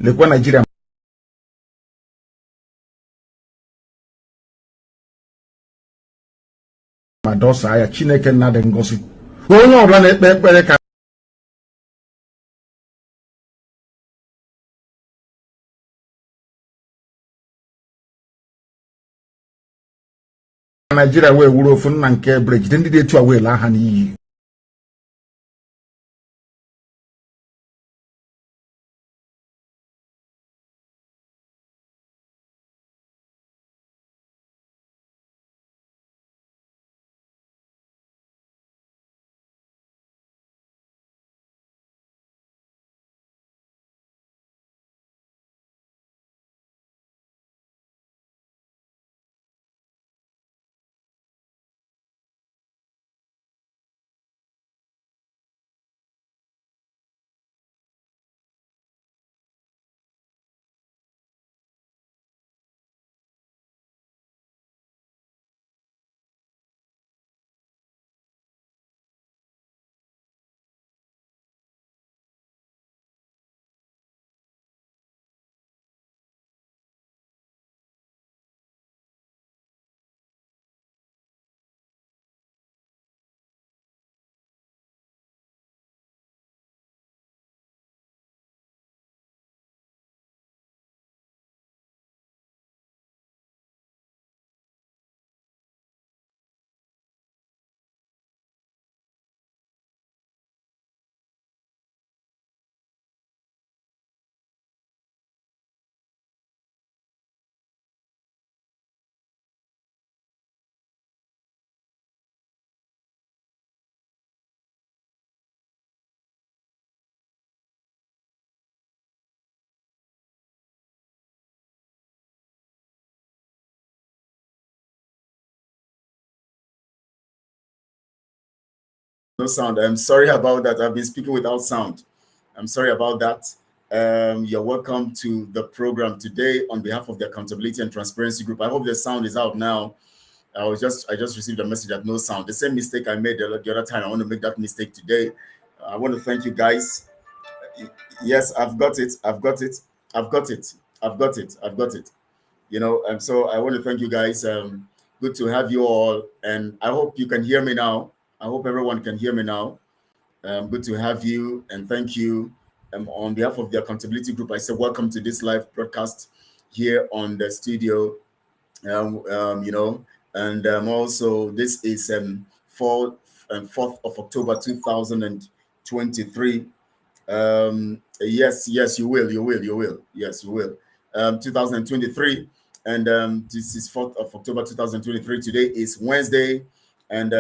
lekwa Nigeria ma dosa ya Chineke nna dị ngozi onye ọbụla na-ekpe ekpere ka Nigeria wee wuru ofu nna nke ebere jide ndị dị etu a wee laa ha n'iyi No sound. I'm sorry about that. I've been speaking without sound. I'm sorry about that. You're welcome to the program today on behalf of the Accountability and Transparency Group. I hope the sound is out now. I just received a message that no sound. The same mistake I made the other time. I want to make that mistake today. I want to thank you guys. Yes, I've got it. I've got it. I've got it. I've got it. I've got it. You know, and so I want to thank you guys. Good to have you all, and I hope you can hear me now. I hope everyone can hear me now. Good to have you, and thank you. On behalf of the Accountability Group, I say welcome to this live broadcast here on the studio. You know, and also this is 4th of October 2023. Yes, you will. Yes, you will. 2023, and this is 4th of October 2023. Today is Wednesday, and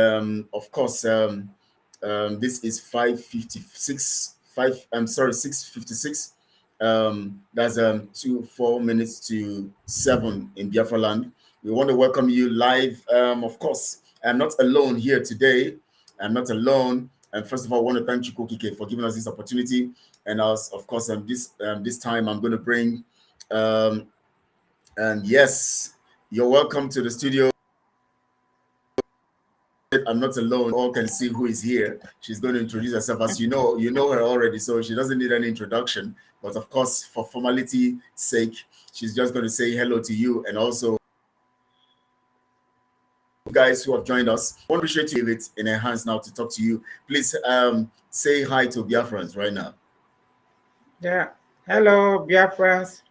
of course, this is 5:56. 6:56. That's 4 minutes to 7 in Biafra land. We want to welcome you live. Of course, I'm not alone here today. I'm not alone. And first of all, I want to thank Chukwu Kike for giving us this opportunity. And of course, this time I'm going to bring, and yes, you're welcome to the studio. I'm not alone. All can see who is here. She's going to introduce herself. As you know her already, so she doesn't need any introduction. But of course, for formality's sake, she's just going to say hello to you, and also guys who have joined us. I want to appreciate you it in her hands now to talk to you. Please say hi to Biafrans right now. Yeah. Hello, Biafrans.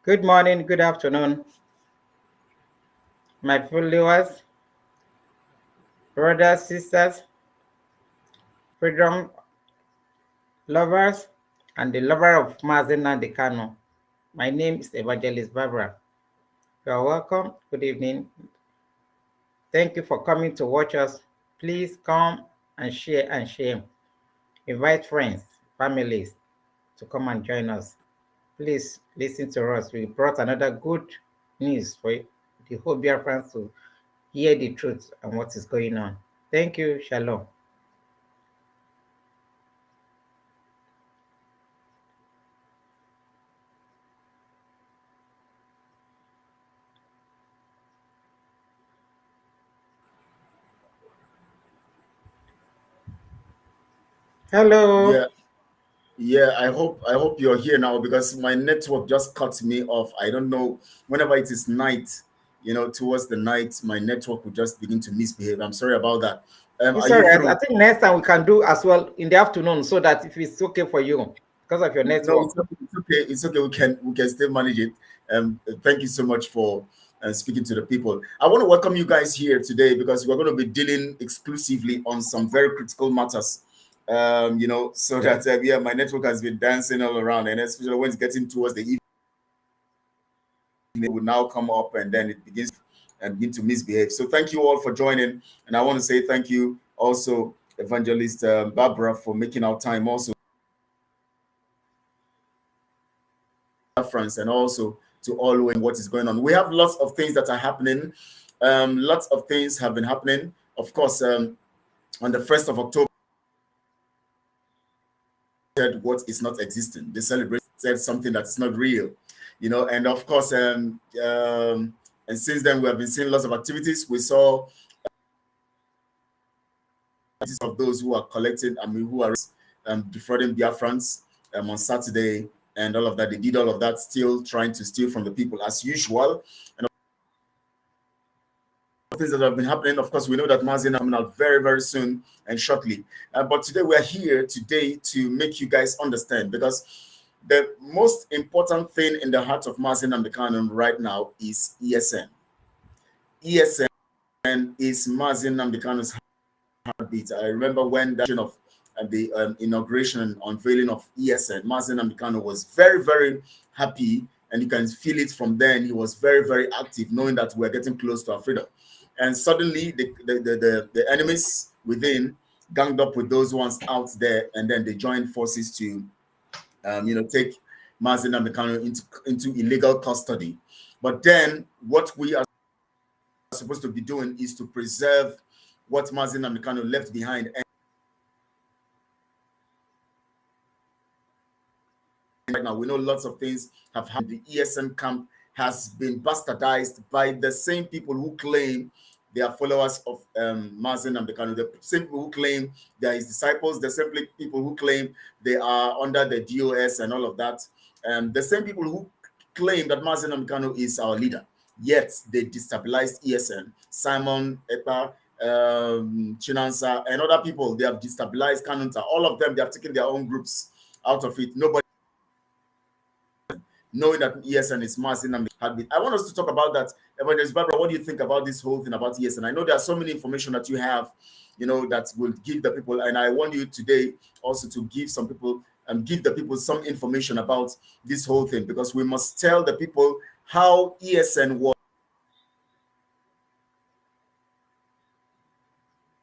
Good morning, good afternoon. My followers, brothers, sisters, freedom lovers, and the lover of Mazena Decano. My name is Evangelist Barbara. You are welcome. Good evening. Thank you for coming to watch us. Please come and share. Invite friends, families to come and join us. Please listen to us. We brought another good news for the whole Biafrans to hear the truth and what is going on. Thank you. Shalom. Hello. Yeah, I hope you're here now because my network just cut me off. I don't know. Whenever it is night, towards the night, my network will just begin to misbehave. I'm sorry about that. It's Are all you right. I through? think next time we can do as well in the afternoon so that if it's okay for you because of your No, network. it's okay. It's okay. It's okay. We can still manage it. Thank you so much for speaking to the people. I want to welcome you guys here today because we're going to be dealing exclusively on some very critical matters. So that yeah, my network has been dancing all around, and especially when it's getting towards the evening, it will now come up, and then it begin to misbehave. So thank you all for joining, and I want to say thank you also, Evangelist Barbara, for making our time also. Biafrans and also to all what is going on. We have lots of things that are happening. Lots of things have been happening. Of course, on the 1st of October, what is not existing. They celebrated something that is not real, and of course, and since then we have been seeing lots of activities. We saw of those who are collecting, who are defrauding Biafrans on Saturday and all of that. They did all of that, still trying to steal from the people as usual. And things that have been happening. Of course, we know that Mazin is coming out very, very soon and shortly. But today we are here today to make you guys understand, because the most important thing in the heart of Mazin and the canon right now is ESN. ESN is Mazin and the canon's heartbeat. I remember when that of the inauguration and unveiling of ESN, Mazin Amicano was very, very happy, and you can feel it from then. He was very, very active, knowing that we're getting close to our freedom. And suddenly, the enemies within ganged up with those ones out there, and then they joined forces to, take Mazin Amicano into illegal custody. But then, what we are supposed to be doing is to preserve what Mazin Amicano left behind. And right now, we know lots of things have happened. The ESN camp has been bastardized by the same people who claim they are followers of Mazin Amicano, the same people who claim they are his disciples, the same people who claim they are under the DOS and all of that, the same people who claim that Mazin Amicano is our leader. Yet they destabilized ESN. Simon Ekpa, Chinansa, and other people, they have destabilized Kanunta. All of them, they have taken their own groups out of it. Nobody knowing that ESN is Mazin and Heartbeat. I want us to talk about that. Evangelist Barbara, what do you think about this whole thing about ESN? I know there are so many information that you have, that will give the people, and I want you today also to give some people give the people some information about this whole thing, because we must tell the people how ESN was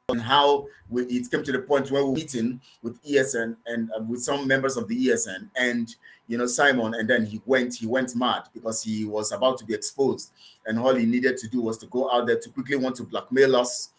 and how it came to the point where we were meeting with ESN and with some members of the ESN and Simon, and then he went mad because he was about to be exposed, and all he needed to do was to go out there to quickly want to blackmail us,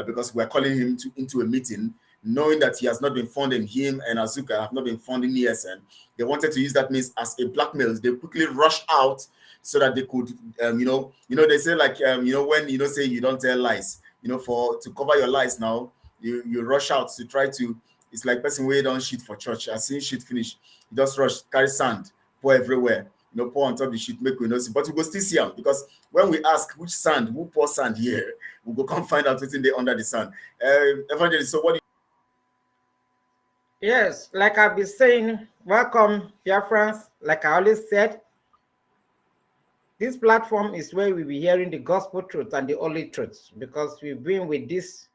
because we're calling him into a meeting, knowing that he has not been funding him and Azuka have not been funding ESN. They wanted to use that means as a blackmail. They quickly rushed out so that they could, they say like, when say you don't tell lies, to cover your lies now, you rush out to try to. It's like person where don't shit for church. As soon shit finish, you just rush, carry sand, pour everywhere, pour on top of the shit, make we know see. But we go still see them, because when we ask which sand, who pour sand here, we go come find out what's in there under the sand. Evangelist, so what do you... Yes, like I've been saying, welcome, Biafrans. Like I always said, this platform is where we'll be hearing the gospel truth and the only truth, because we've been with this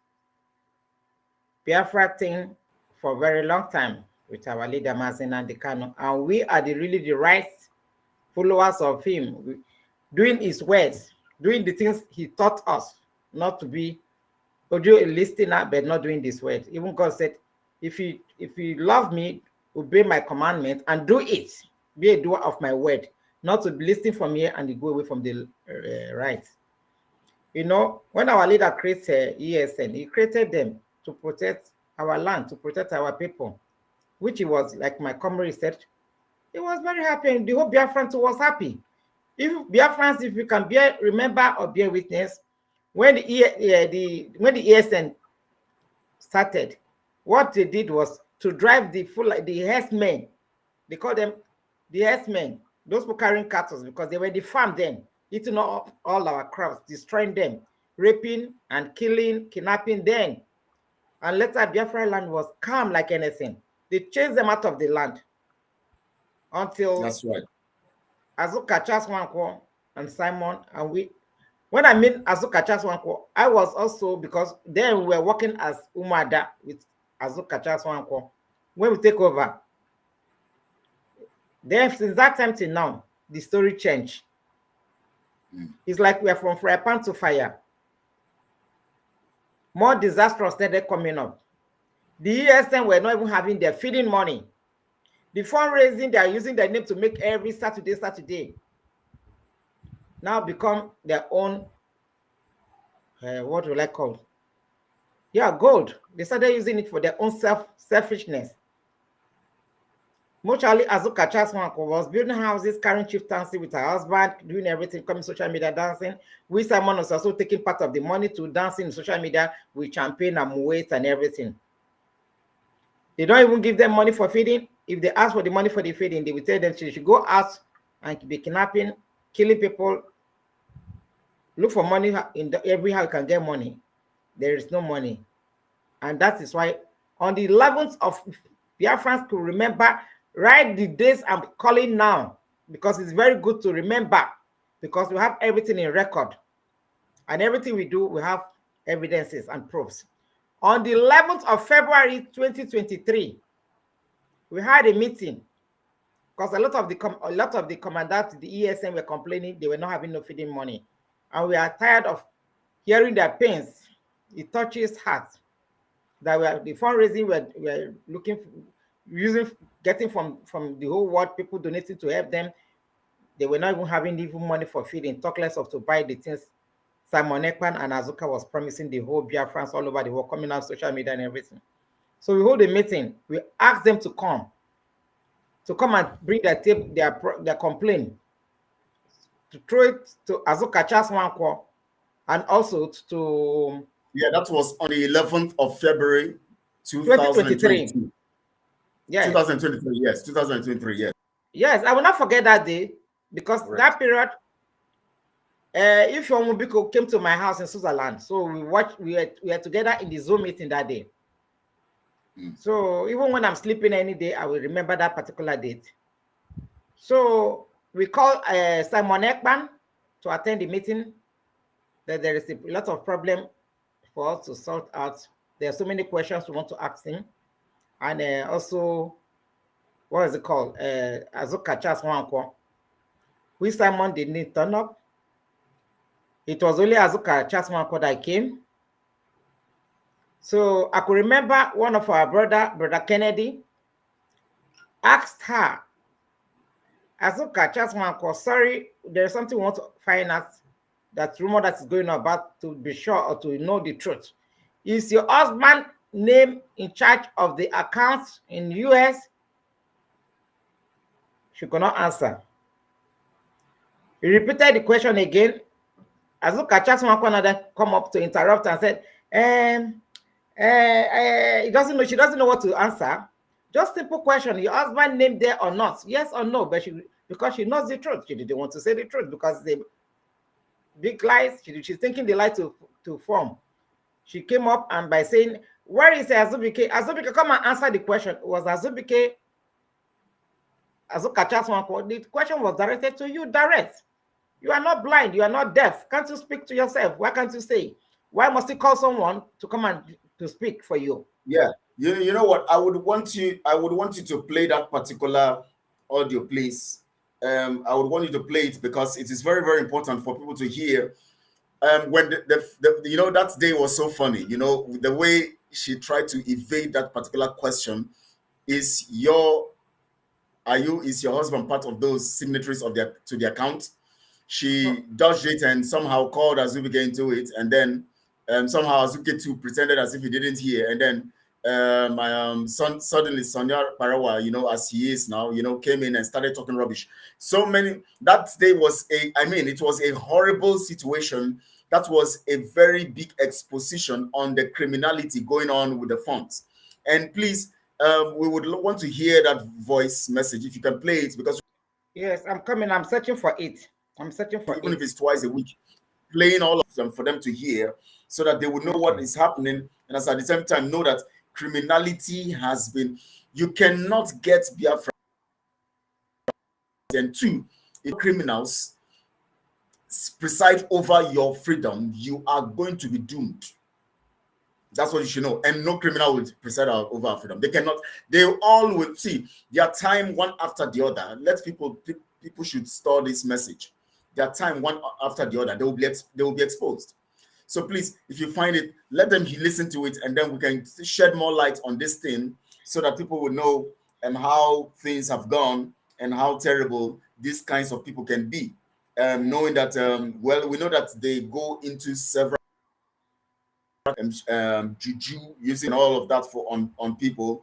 Biafra thing for a very long time with our leader Mazin Amicano, and we are really the right followers of him, doing his words, doing the things he taught us not to be, audio listener, but not doing this word. Even God said, if you love me, obey my commandment and do it, be a doer of my word, not to be listening from here and you go away from the right. When our leader created ESN, he created them to protect our land, to protect our people, which he was, like my comrade said, he was very happy, and the whole Biafrans was happy. If Biafrans, if you can remember or bear witness, when the ESN started, what they did was to drive the herdsmen They call them the herdsmen, those who carrying cattle, because they were the farm then, eating up all our crops, destroying them, raping and killing, kidnapping them. And later, Biafra land was calm like anything. They chased them out of the land until That's right. Azuka Chaswanko and Simon and we. When I mean Azuka Chaswanko, I was also, because then we were working as Umada with Azuka Chaswanko. When we take over, then since that time till now, the story changed. It's like we are from fry pan to fire. More disasters started coming up. The ESN were not even having their feeding money. The fundraising, they are using their name to make every Saturday. Now become their own, what will I call? Yeah, gold. They started using it for their own selfishness. Mutually, Azuka Chaswanko was building houses, carrying chieftaincy with her husband, doing everything, coming social media dancing. We Simon was also taking part of the money to dancing in social media with champagne and weight and everything. They don't even give them money for feeding. If they ask for the money for the feeding, they will tell them she should go out and be kidnapping, killing people, look for money in every how you can get money. There is no money. And that is why on the 11th of Biafrans could remember, write the days I'm calling now, because it's very good to remember, because we have everything in record. And everything we do, we have evidences and proofs. On the 11th of February 2023, we had a meeting, because a lot of the commandants, the ESN, were complaining they were not having no feeding money. And we are tired of hearing their pains. It touches hearts. That the fundraising we're looking for, getting from the whole world, people donating to help them. They were not even having money for feeding, talk less of to buy the things Simon Ekpan and Azuka was promising the whole Biafrans all over the world, coming out social media and everything. So we hold a meeting. We ask them to come and bring their complaint, to throw it to Azuka Chaswanko, and also to... Yeah, that was on the 11th of February, 2023. Yes. 2023, yes. 2023, yes. Yes, I will not forget that day, because that period, if your Mubiko came to my house in Switzerland, so we were together in the Zoom meeting that day. So even when I'm sleeping any day, I will remember that particular date. So we call Simon Ekpan to attend the meeting. That there is a lot of problem for us to sort out. There are so many questions we want to ask him. And also, what is it called? Azuka Chaswanko. We Simon didn't turn up. It was only Azuka Chaswanko that came. So I could remember one of our brother Kennedy, asked her, Azuka Chaswanko, sorry, there's something we want to find out, that rumor that is going on, about, to be sure or to know the truth. Is your husband name in charge of the accounts in US? She could not answer. He repeated the question again. Azuka Chaswanko then come up to interrupt and said, he doesn't know. She doesn't know what to answer. Just simple question: your husband name there or not? Yes or no? But because she knows the truth, she didn't want to say the truth, because the big lies. She's thinking the lie to form. She came up and by saying, "Where is Azubike? Azubike, come and answer the question." It was Azubike, Azuka Chaswanko. The question was directed to you, direct. You are not blind. You are not deaf. Can't you speak to yourself? Why can't you say? Why must you call someone to come and to speak for you? Yeah, you know what? I would want you to play that particular audio, please. I would want you to play it, because it is very, very important for people to hear. When the that day was so funny. The way she tried to evade that particular question. Is your husband part of those signatories to the account? She dodged it and somehow called Azubike into it, and then somehow Azubike too pretended as if he didn't hear, and then my son, suddenly Sonia Parawa, as he is now, came in and started talking rubbish. That day was it was a horrible situation. That was a very big exposition on the criminality going on with the funds. And please, we would want to hear that voice message if you can play it, because yes, I'm coming. I'm searching for it. I'm searching for even it. if it's twice a week, playing all of them for them to hear, so that they would know what is happening, and at the same time know that criminality has been. You cannot get Biafra. And two, if criminals preside over your freedom, you are going to be doomed. That's what you should know. And no criminal will preside over our freedom. They cannot. They all will see their time one after the other. Let people should store this message. Their time one after the other. They will be exposed. So please, if you find it, let them listen to it, and then we can shed more light on this thing, so that people will know how things have gone and how terrible these kinds of people can be. Knowing that, well, we know that they go into several juju, using all of that for on people,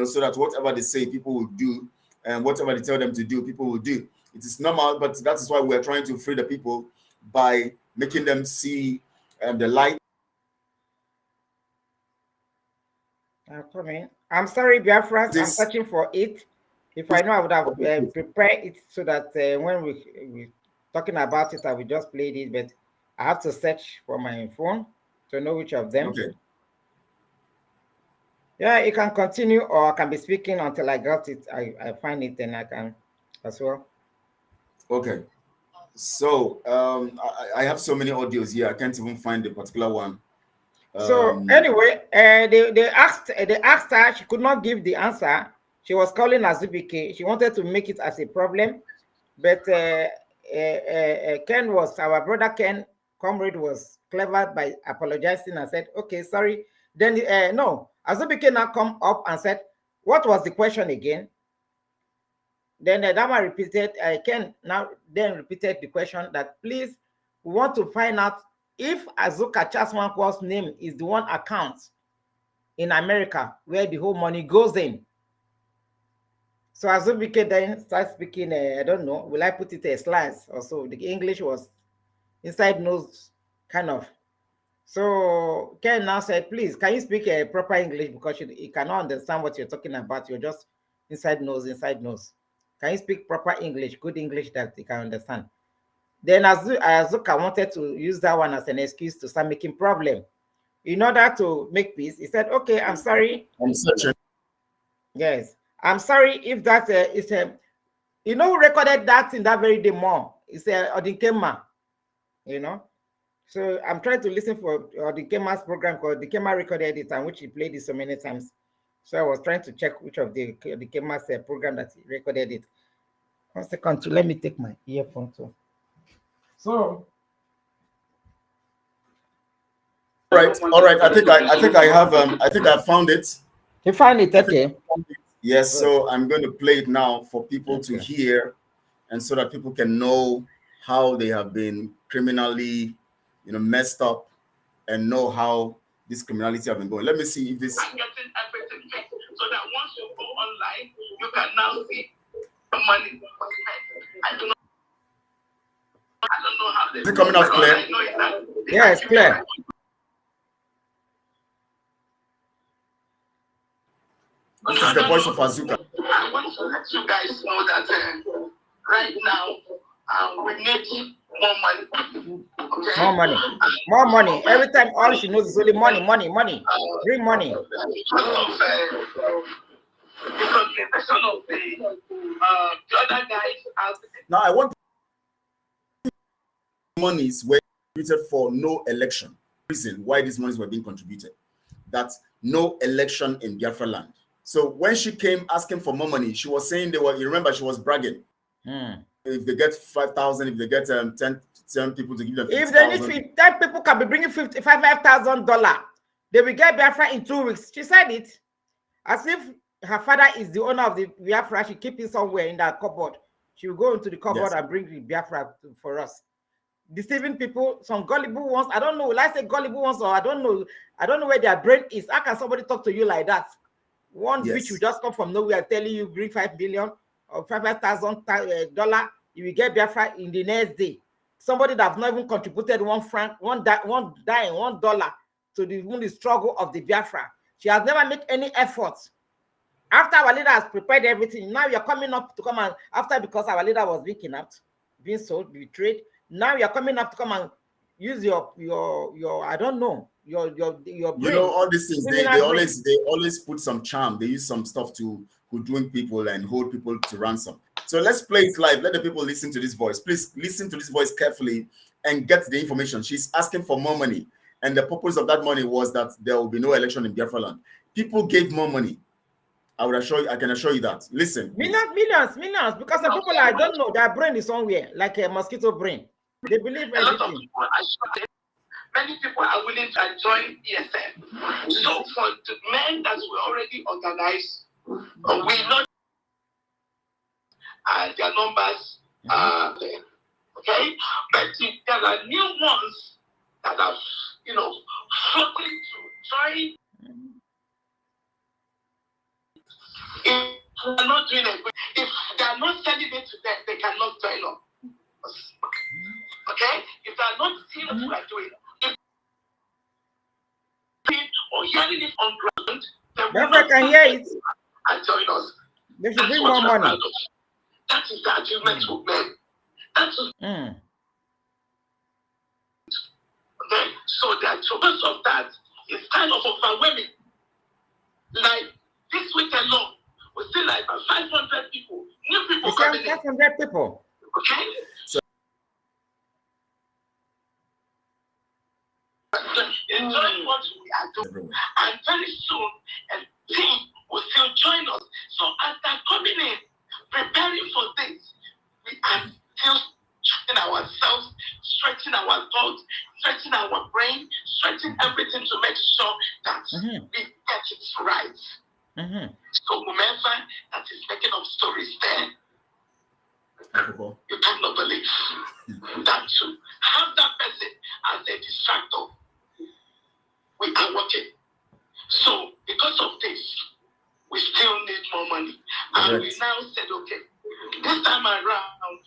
so that whatever they say, people will do, and whatever they tell them to do, people will do. It is normal, but that is why we are trying to free the people by making them see the light. I'm coming. I'm sorry, Biafrans. I'm searching for it. If I know, I would have prepared it so that when we talking about it, I will just play it. But I have to search for my phone to know which of them. Okay. Yeah, you can continue, or I can be speaking until I got it. I find it, and I can as well. Okay. So I have so many audios here. I can't even find the particular one. So anyway, they asked her. She could not give the answer. She was calling Azubike. She wanted to make it as a problem, but Ken was, our brother Ken, comrade, was clever by apologizing and said, "Okay, sorry." Then no, Azubike now come up and said, "What was the question again?" Then Dama repeated. Ken now then repeated the question that, please, we want to find out if Azuka Chaswankw's name is the one account in America where the whole money goes in. So Azubike then starts speaking, I don't know, will I put it a slice or so? The English was inside nose, kind of. So Ken now said, please, can you speak a proper English, because you cannot understand what you're talking about. You're just inside nose, inside nose. Can you speak proper English, good English that you can understand? Then Azuka wanted to use that one as an excuse to start making problem. In order to make peace, he said, okay, I'm sorry. I'm searching. Yes, I'm sorry if that is a, you know, who recorded that in that very day more? It's Odinkema, you know. So I'm trying to listen for Odinkema's program, because Odinkema recorded it, and which he played it so many times. So I was trying to check which of the Odinkema's program that he recorded it. 1 second, let me take my earphone too. So, all right. I think I have I think I found it. You find it, okay? Yes. So I'm going to play it now for people to hear, and so that people can know how they have been criminally, messed up, and know how this criminality have been going. Let me see if this. I'm getting everything so that once you go online, you can now see the money. I don't know how they. Is it coming out clear? Yeah, it's clear. This is the voice of Azuka. I want to let you guys know that right now we need more money. Okay? More money. More money. Every time all she knows is only money. Bring money. Because the question of the other guys. Now I want monies were contributed for no election. Reason why these monies were being contributed. That's no election in Biafra land. So when she came asking for more money, she was saying you remember, she was bragging. If they get 5,000, if they get 10 people to give them 50,000. If they need 10 people can be bringing $55,000, they will get Biafra in 2 weeks. She said it as if her father is the owner of the Biafra. She keep it somewhere in that cupboard. She will go into the cupboard and bring the Biafra for us. Deceiving people, some gullible ones. I don't know. Will I say gullible ones, or I don't know where their brain is. How can somebody talk to you like that? One which will just come from nowhere telling you bring 5 billion or $5,000, you will get Biafra in the next day. Somebody that have not even contributed $1 to the struggle of the Biafra. She has never made any effort After our leader has prepared everything, now you're coming up to come and after because our leader was being kidnapped, being sold, betrayed. Now you're coming up to come and use your I don't know your brain. You know, all these things they always put some charm. They use some stuff to hoodwink people and hold people to ransom. So let's play it live. Let the people listen to this voice. Please listen to this voice carefully and get the information. She's asking for more money, and the purpose of that money was that there will be no election in Biafra land. People gave more money. I can assure you that. Listen. Millions, because some people, I don't know, their brain is somewhere, like a mosquito brain. They believe everything. Many people are willing to join ESN. So for the men that were already organized, we know their numbers are there. Okay? But if there are new ones that are, floating to join. If they're not doing it, if they're not sending it to them, they cannot join us. Okay? If they're not seeing what we're doing, or hearing it on ground, they will not can hear it and join us. They should bring more money. That is the achievement of men. That's okay. So the achievement of that is kind of overwhelming. Like this week alone, we see like 500 people, new people coming in. 500 people. Okay. So enjoying what we are doing, and very soon, and team will still join us. So as they're coming in, preparing for this, we are still stretching ourselves, stretching our thoughts, stretching our brain, stretching everything to make sure that we get it right. So whomever that is making up stories there, you cannot believe that to have that person as a distractor. We are working. So because of this, we still need more money. And we now said, okay, this time around,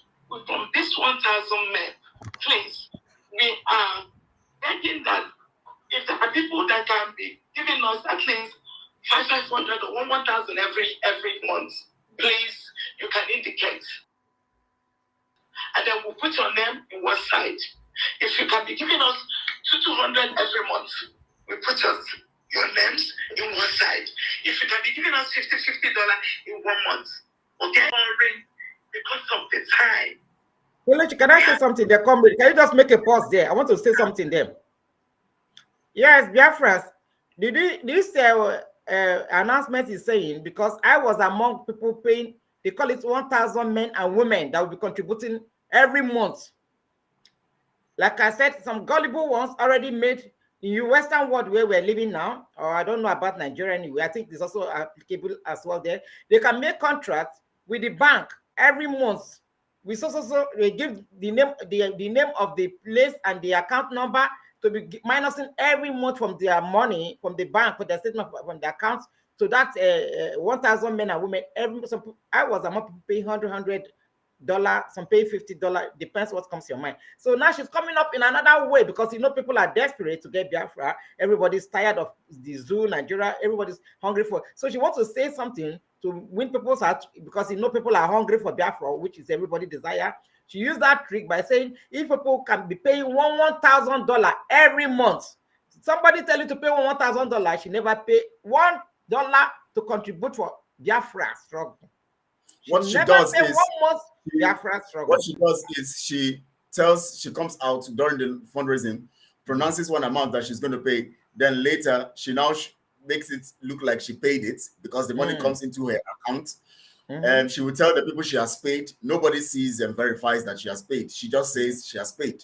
from this 1,000 men, please, we are begging that if there are people that can be giving us at least 500 or 1,000 every month, please, you can indicate. And then we'll put your name in one side. If you can be giving us 200 every month, we put your names in one side. If you can be giving us $50 in 1 month, okay? Because of the time. Well, can I say something there, comrade? Can you just make a pause there? I want to say something there. Yes, Biafrans, this announcement is saying, because I was among people paying, they call it 1,000 men and women that will be contributing every month. Like I said, some gullible ones already made in the Western world where we're living now, or I don't know about Nigeria anyway. I think it's also applicable as well there. They can make contracts with the bank every month. We they give the name of the place and the account number to be minusing every month from their money from the bank for their statement from the accounts. So that's 1,000 men and women. I was among people paying $100, some pay $50, depends what comes to your mind. So now she's coming up in another way because people are desperate to get Biafra. Everybody's tired of the zoo, Nigeria. Everybody's hungry for. So she wants to say something to win people's heart because people are hungry for Biafra, which is everybody's desire. She used that trick by saying if people can be paying $1,000 every month, somebody tell you to pay $1,000, she never pay $1 to contribute for Biafra struggle. What she does is she comes out during the fundraising, pronounces one amount that she's going to pay, then later she now makes it look like she paid it because the money comes into her account. And she will tell the people she has paid. Nobody sees and verifies that she has paid. She just says she has paid.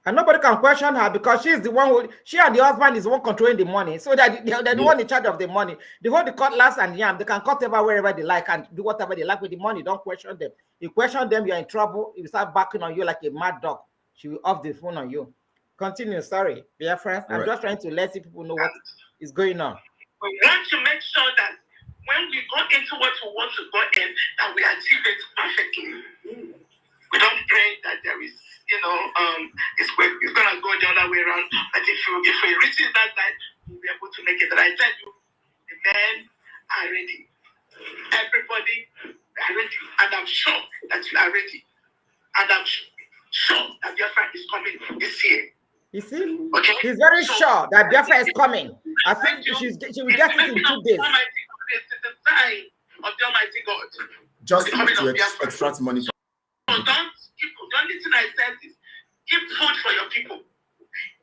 And nobody can question her because she's the one she and the husband is the one controlling the money. So that they're the one in charge of the money. They hold the cutlass and yam. They can cut wherever they like and do whatever they like with the money. Don't question them. You question them, you're in trouble. If you start backing on you like a mad dog, she will off the phone on you. Continue. Sorry, dear friends. I'm just trying to let people know what is going on. We want to make sure that when we go into what we want to go in, that we achieve it perfectly. We don't pray that there is, it's going to go the other way around. But if we reach that time, we'll be able to make it. And I tell you, the men are ready. I'm sure that you are ready. And I'm sure that Biafra is coming this year. You see? Okay? He's very So, sure that Biafra is coming. I think she will get it in 2 days. It's the sign of the Almighty God. Just to extract money. So don't listen. I said this. Give food for your people.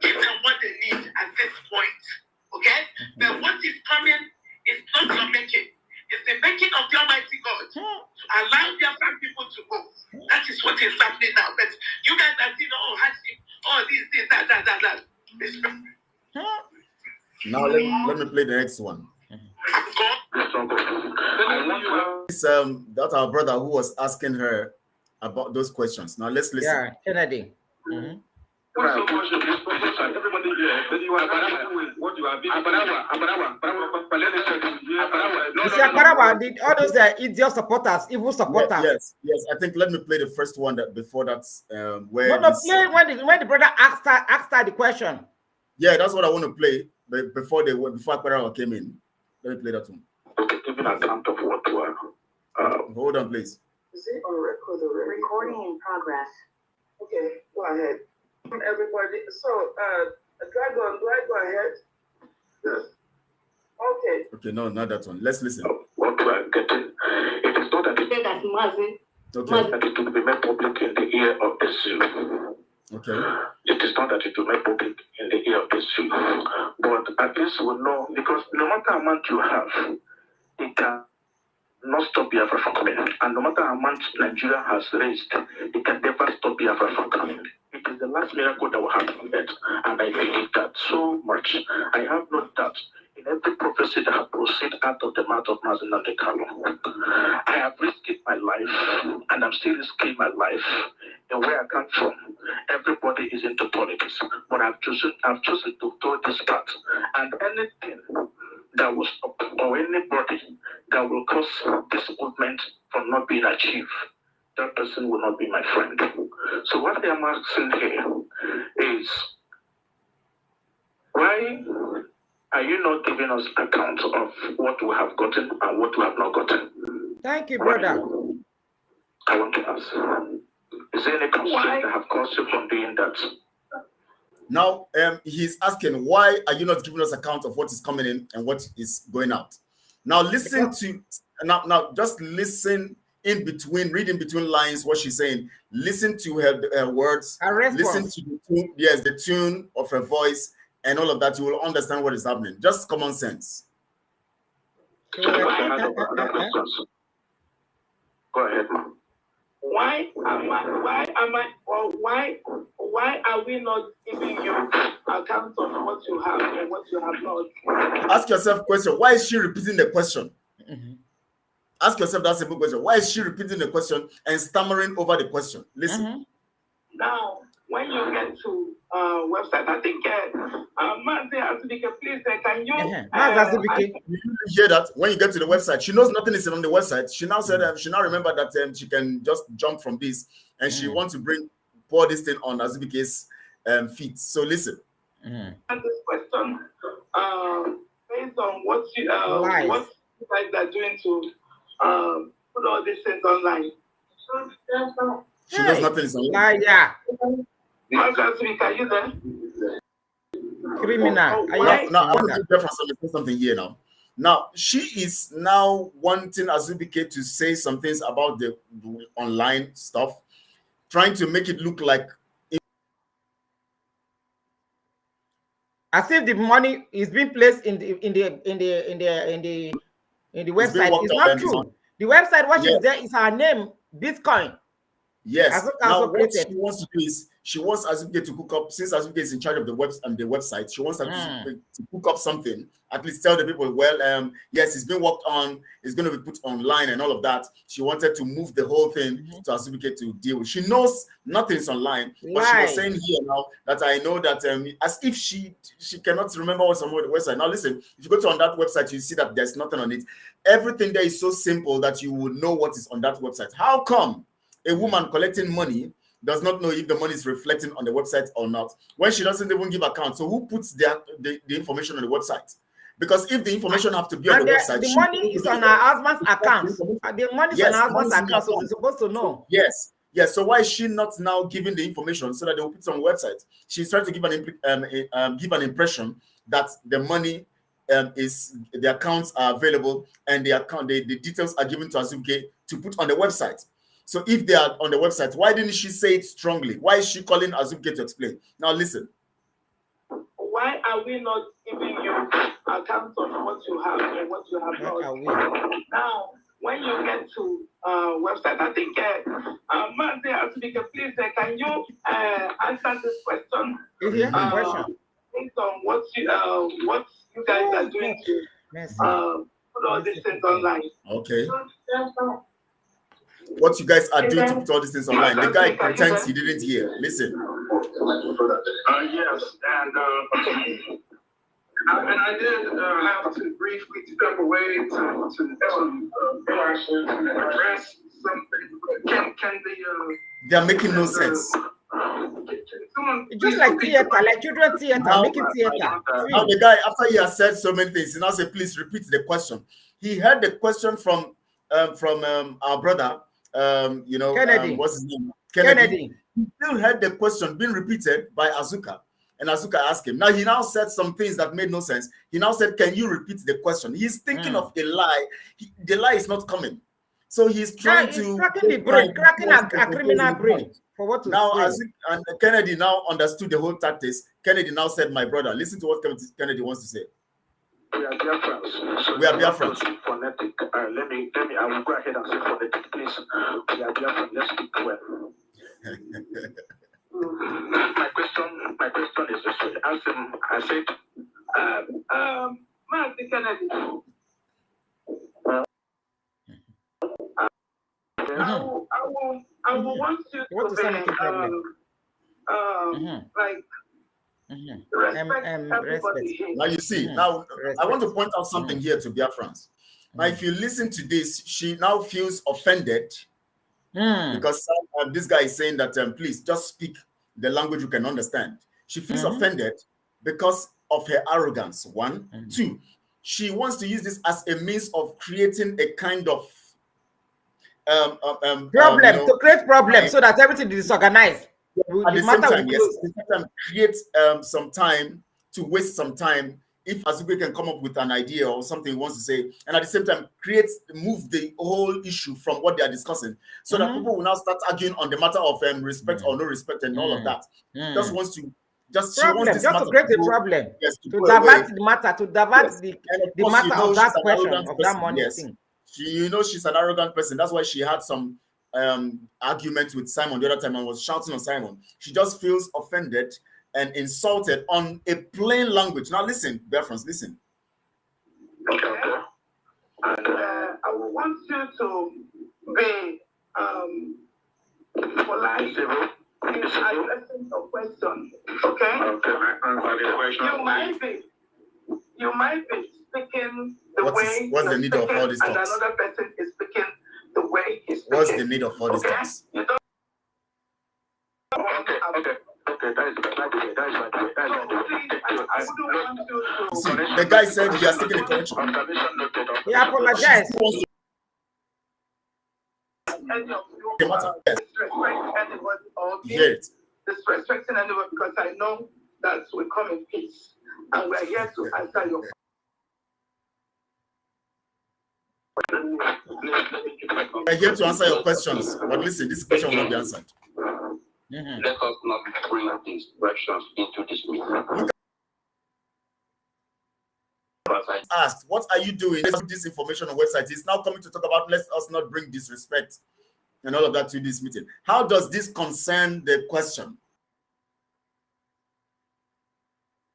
Give them what they need at this point. Okay? But what is coming is not your making. It's the making of the Almighty God. Allow Biafran people to go. That is what is happening now. But you guys are saying, oh, hardship, oh, this, that. Now let me play the next one. That's our brother who was asking her about those questions. Now let's listen. Yeah, Kennedy. Did all those idiot supporters, evil supporters? Yes. I think let me play the first one that before that where play when the brother asked her the question. Yeah, that's what I want to play. But before Akbarawa came in, let me play that one. Okay, give an account of what you are. Hold on, please. Is it on record already? Recording in progress. Okay, go ahead. Everybody, so Dragon, do I go ahead? Yes. Okay. Okay, no, not that one. Let's listen. What we are getting, it is not that that it will be made public in the ear of the Sioux. Okay. It is not that it will be made public in the ear of the Sioux. But at least we'll know, because no matter how much you have, it can not stop Biafra from coming. And no matter how much Nigeria has raised, it can never stop Biafra from coming. It is the last miracle that will happen on earth. And I believe that so much. I have no doubt in every prophecy that has proceeded out of the mouth of Mazen and the Kalo. I have risked my life, and I'm still risking my life. And where I come from, everybody is into politics. But I've chosen to do this part. And anything that will stop, or anybody that will cause this movement from not being achieved, that person will not be my friend. So what I am asking here is, why are you not giving us account of what we have gotten and what we have not gotten? Thank you, brother. I want to ask, is there any constraint that have caused you from doing that? Now, he's asking, why are you not giving us account of what is coming in and what is going out? Now, now just listen in between, read in between lines what she's saying. Listen to her words. Listen to the tune, the tune of her voice and all of that. You will understand what is happening. Just common sense. Go ahead, ma'am. Why are we not giving you account of what you have and what you have not? Ask yourself a question. Why is she repeating the question? Ask yourself that simple question. Why is she repeating the question and stammering over the question? Listen. Now, when you get to website, I think please, can you you hear that when you get to the website, she knows nothing is on the website. She now said she now remember that she can just jump from this, and she wants to pour this thing on Azubike's feet. So listen. And this question, based on what you guys are doing to put all these things online. She knows nothing is online. Are you there? Criminal. Now, I want to say something here now. Now, she is now wanting Azubike to say some things about the online stuff, trying to make it look like as if the money is being placed in the website. It's not true. The website, what is there is her name, Bitcoin. Yes. Now, what she wants to do is she wants Azubike to cook up, since Azubike is in charge of the website, she wants to cook up something, at least tell the people, well, yes, it's been worked on, it's going to be put online and all of that. She wanted to move the whole thing to Azubike to deal with. She knows nothing's online, but she was saying here now that I know that as if she cannot remember what's on the website. Now listen, if you go to on that website, you see that there's nothing on it. Everything there is so simple that you would know what is on that website. How come a woman collecting money does not know if the money is reflecting on the website or not when she doesn't even give account? So who puts the information on the website? Because if the information have to be on the website, the money is on her husband's account. The money is on her husband's account, so she's supposed to know. Yes. Yes. So why is she not now giving the information so that they will put it on the website? She's trying to give an impression that the money the accounts are available and the details are given to Azuke to put on the website. So if they are on the website, why didn't she say it strongly? Why is she calling Azuke to explain? Now listen. Why are we not giving you accounts of what you have and what you have not? Now, when you get to website, I think Azuke, please, can you answer this question? Based on what you guys are doing to put all these things online. Okay. What you guys are doing to put all these things online. The guy pretends he didn't hear. Listen. Yes, and I did have to briefly step away to address something. Can they are making no sense. It's just like theater, like children theater, making theater. Now the guy, after he has said so many things, he now said, "Please repeat the question." He heard the question from our brother, Kennedy. What's his name? Kennedy. He still heard the question being repeated by Azuka, and Azuka asked him. Now he now said some things that made no sense. He now said, "Can you repeat the question?" He's thinking of a lie. The lie is not coming, so he's trying to cracking the brain, cracking a criminal brain. For what to now, and Kennedy now understood the whole tactics. Kennedy now said, "My brother, listen to what Kennedy wants to say." We are Biafrans. So we are Biafrans. Phonetic. Let me. I will go ahead and say phonetic, please. We are Biafrans. Let's speak well. My question is this way. I said, Martin Kennedy. I will want you to respect everybody. Now you see, now I want to point out something here to Biafrans. Now, if you listen to this, she now feels offended because this guy is saying that please just speak the language you can understand. She feels offended because of her arrogance. One, two, she wants to use this as a means of creating a kind of problem to create problems so that everything is disorganized. At the same time, yes, at the same time, create some time to waste some time if Azuke can come up with an idea or something he wants to say, and at the same time move the whole issue from what they are discussing, so that people will now start arguing on the matter of respect or no respect and all of that. Just wants to she wants this matter to create a problem, yes, to divert the matter, the matter of that question of that money thing. She's an arrogant person. That's why she had some argument with Simon the other time and was shouting on Simon. She just feels offended and insulted on a plain language. Now listen, Biafrans, listen. Okay. And I will want you to be polite in addressing the question. Okay? You might be speaking the way what's the need of all these and talks? another person is speaking the way he's speaking. What's the need of all these talks? Okay, that is See, the guy said he has taken a correction. He apologized. Disrespecting anyone because I know that we come in peace and we're here to answer your questions. We're here to answer your questions, but listen, this question will not be answered. Let us not bring these questions into this meeting. Asked, what are you doing? This information on website is now coming to talk about let us not bring disrespect and all of that to this meeting. How does this concern the question?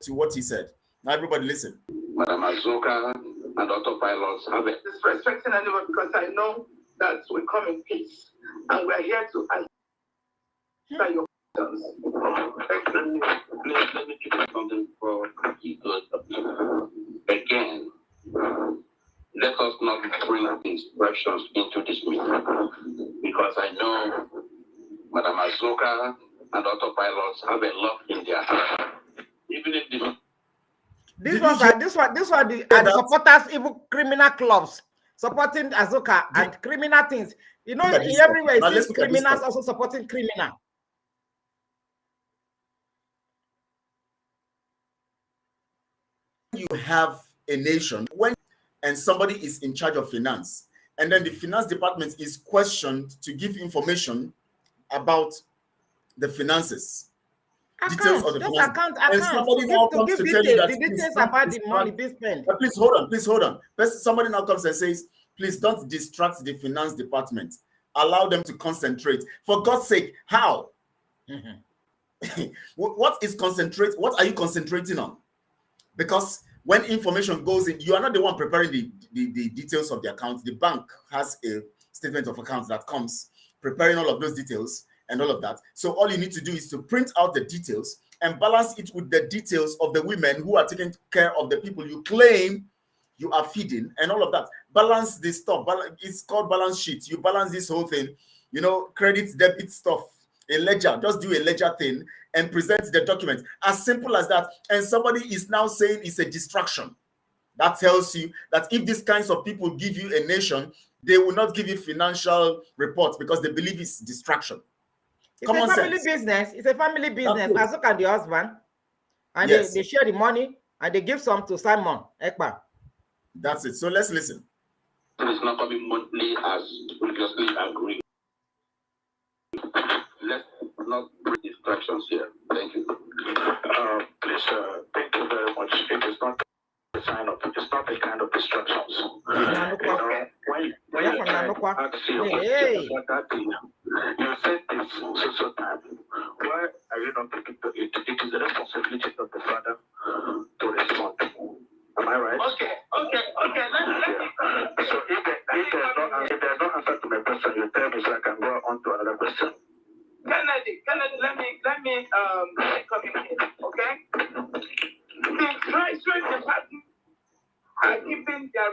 To what he said. Now everybody listen. Madam Azuka and autopilots have it. Disrespecting anyone because I know that we come in peace and we're here to answer your questions. Let me keep something for the good of you. Again, let us not bring these questions into this meeting because I know Madam Azuka and autopilots have a lot in their heart. Even if the These are the supporters, even criminal clubs supporting Azuka and criminal things. You know, everywhere it seems criminals also supporting criminal. You have a nation and somebody is in charge of finance, and then the finance department is questioned to give information about the finances. Details of the finances. And somebody now comes to tell you that the details about the money being spent. Please hold on. Somebody now comes and says, please don't distract the finance department. Allow them to concentrate. For God's sake, how? What are you concentrating on? Because when information goes in, you are not the one preparing the details of the account. The bank has a statement of accounts that comes preparing all of those details and all of that. So all you need to do is to print out the details and balance it with the details of the women who are taking care of the people you claim you are feeding and all of that. Balance this stuff. It's called balance sheet. You balance this whole thing, you know, credit, debit stuff, a ledger. Just do a ledger thing and present the document. As simple as that. And somebody is now saying it's a distraction. That tells you that if these kinds of people give you a nation, they will not give you financial reports because they believe it's distraction. It's a family business. It's a family business. Azuka and the husband. And yes, they share the money and they give some to Simon Ekpa. That's it. So let's listen. It's not coming monthly as previously agreed. Let's not bring distractions here. Thank you. Please, thank you very much. It is not a sign of, it's not a kind of distractions. When you ask you said this so time, why are you not taking it? It is the responsibility of the father to respond. Am I right? Okay. So if there's no answer to my question, you tell me so I can go on to another question. Kennedy, let me come in here, okay? The treasury department are giving their.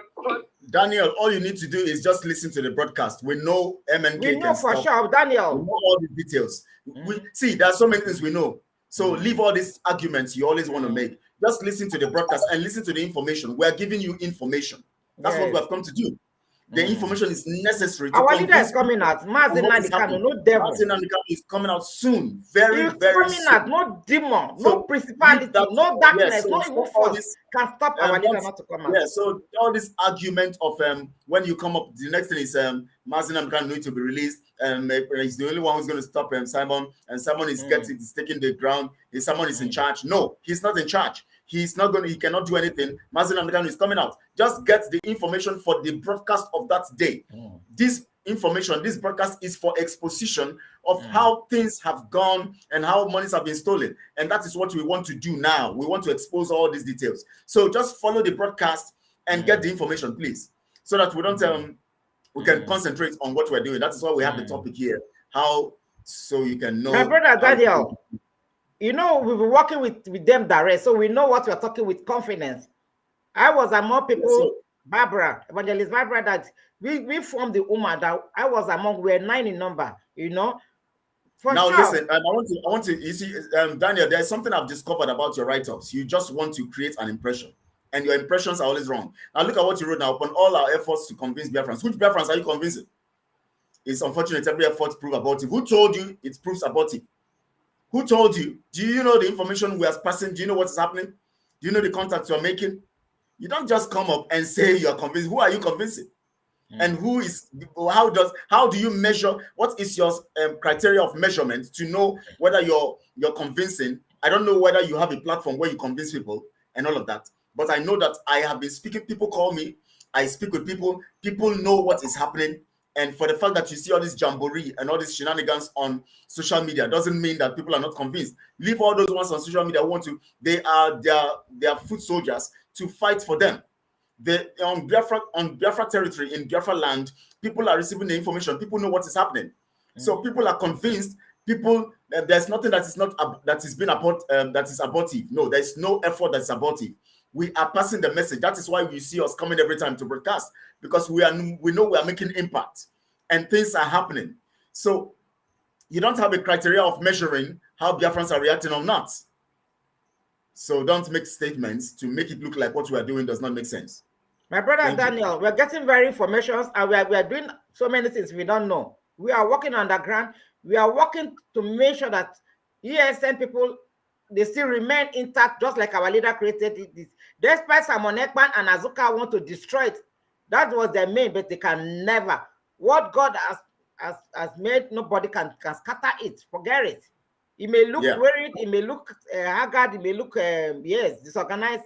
Daniel, all you need to do is just listen to the broadcast. We know MNK. We know for sure, Daniel. We know all the details. We see there are so many things we know. So leave all these arguments you always want to make. Just listen to the broadcast and listen to the information. We are giving you information. That's what we have come to do. The information is necessary. Our leader is coming out. Mazin Nandikano, no devil. Mazin Nandikano is coming out soon. Very coming soon. Out. No demon, no principality, no darkness, no evil force can stop our leader not to come out. Yeah, so all this argument of when you come up, the next thing is Mazin Nandikano need to be released. He's the only one who's going to stop Simon, and Simon is taking the ground. Simon is in charge. No, he's not in charge. He's not going to, he cannot do anything. Mazin Nandikano is coming out. Just get the information for the broadcast of that day. This information, this broadcast is for exposition of how things have gone and how monies have been stolen. And that is what we want to do now. We want to expose all these details. So just follow the broadcast and get the information, please. So that we don't, we can concentrate on what we're doing. That is why we have the topic here. How, so you can know. My brother Daniel, you know, we've been working with them direct, so we know what we're talking with confidence. I was among people, Barbara, Evangelist Barbara, that we formed the Ummah that I was among, we're 9 in number, you know. Now listen, I want to, you see, Daniel, there's something I've discovered about your write-ups. You just want to create an impression, and your impressions are always wrong. Now look at what you wrote now. Upon all our efforts to convince Biafrans, which Biafrans are you convincing? It's unfortunate every effort proves abortive. Who told you it proves abortive? Who told you? Do you know the information we are passing? Do you know what is happening? Do you know the contacts you are making? You don't just come up and say you are convinced. Who are you convincing? And who is? How do you measure? What is your criteria of measurement to know whether you're convincing? I don't know whether you have a platform where you convince people and all of that. But I know that I have been speaking. People call me. I speak with people. People know what is happening. And for the fact that you see all this jamboree and all these shenanigans on social media doesn't mean that people are not convinced. Leave all those ones on social media who want to, they are foot soldiers to fight for them. On Biafra territory, in Biafra land, people are receiving the information. People know what is happening. So people are convinced. People, there's nothing that is that is abortive. No, there's no effort that's abortive. We are passing the message. That is why you see us coming every time to broadcast, because we know we are making impact and things are happening. So you don't have a criteria of measuring how Biafrans are reacting or not. So don't make statements to make it look like what we are doing does not make sense. My brother Daniel, we're getting very informations and we are doing so many things we don't know. We are working underground. We are working to make sure that ESN people, they still remain intact, just like our leader created this. Despite Simon Ekman and Azuka want to destroy it, that was their main, but they can never. What God has made, nobody can scatter it. Forget it. It may look worried, it may look haggard, it may look, disorganized,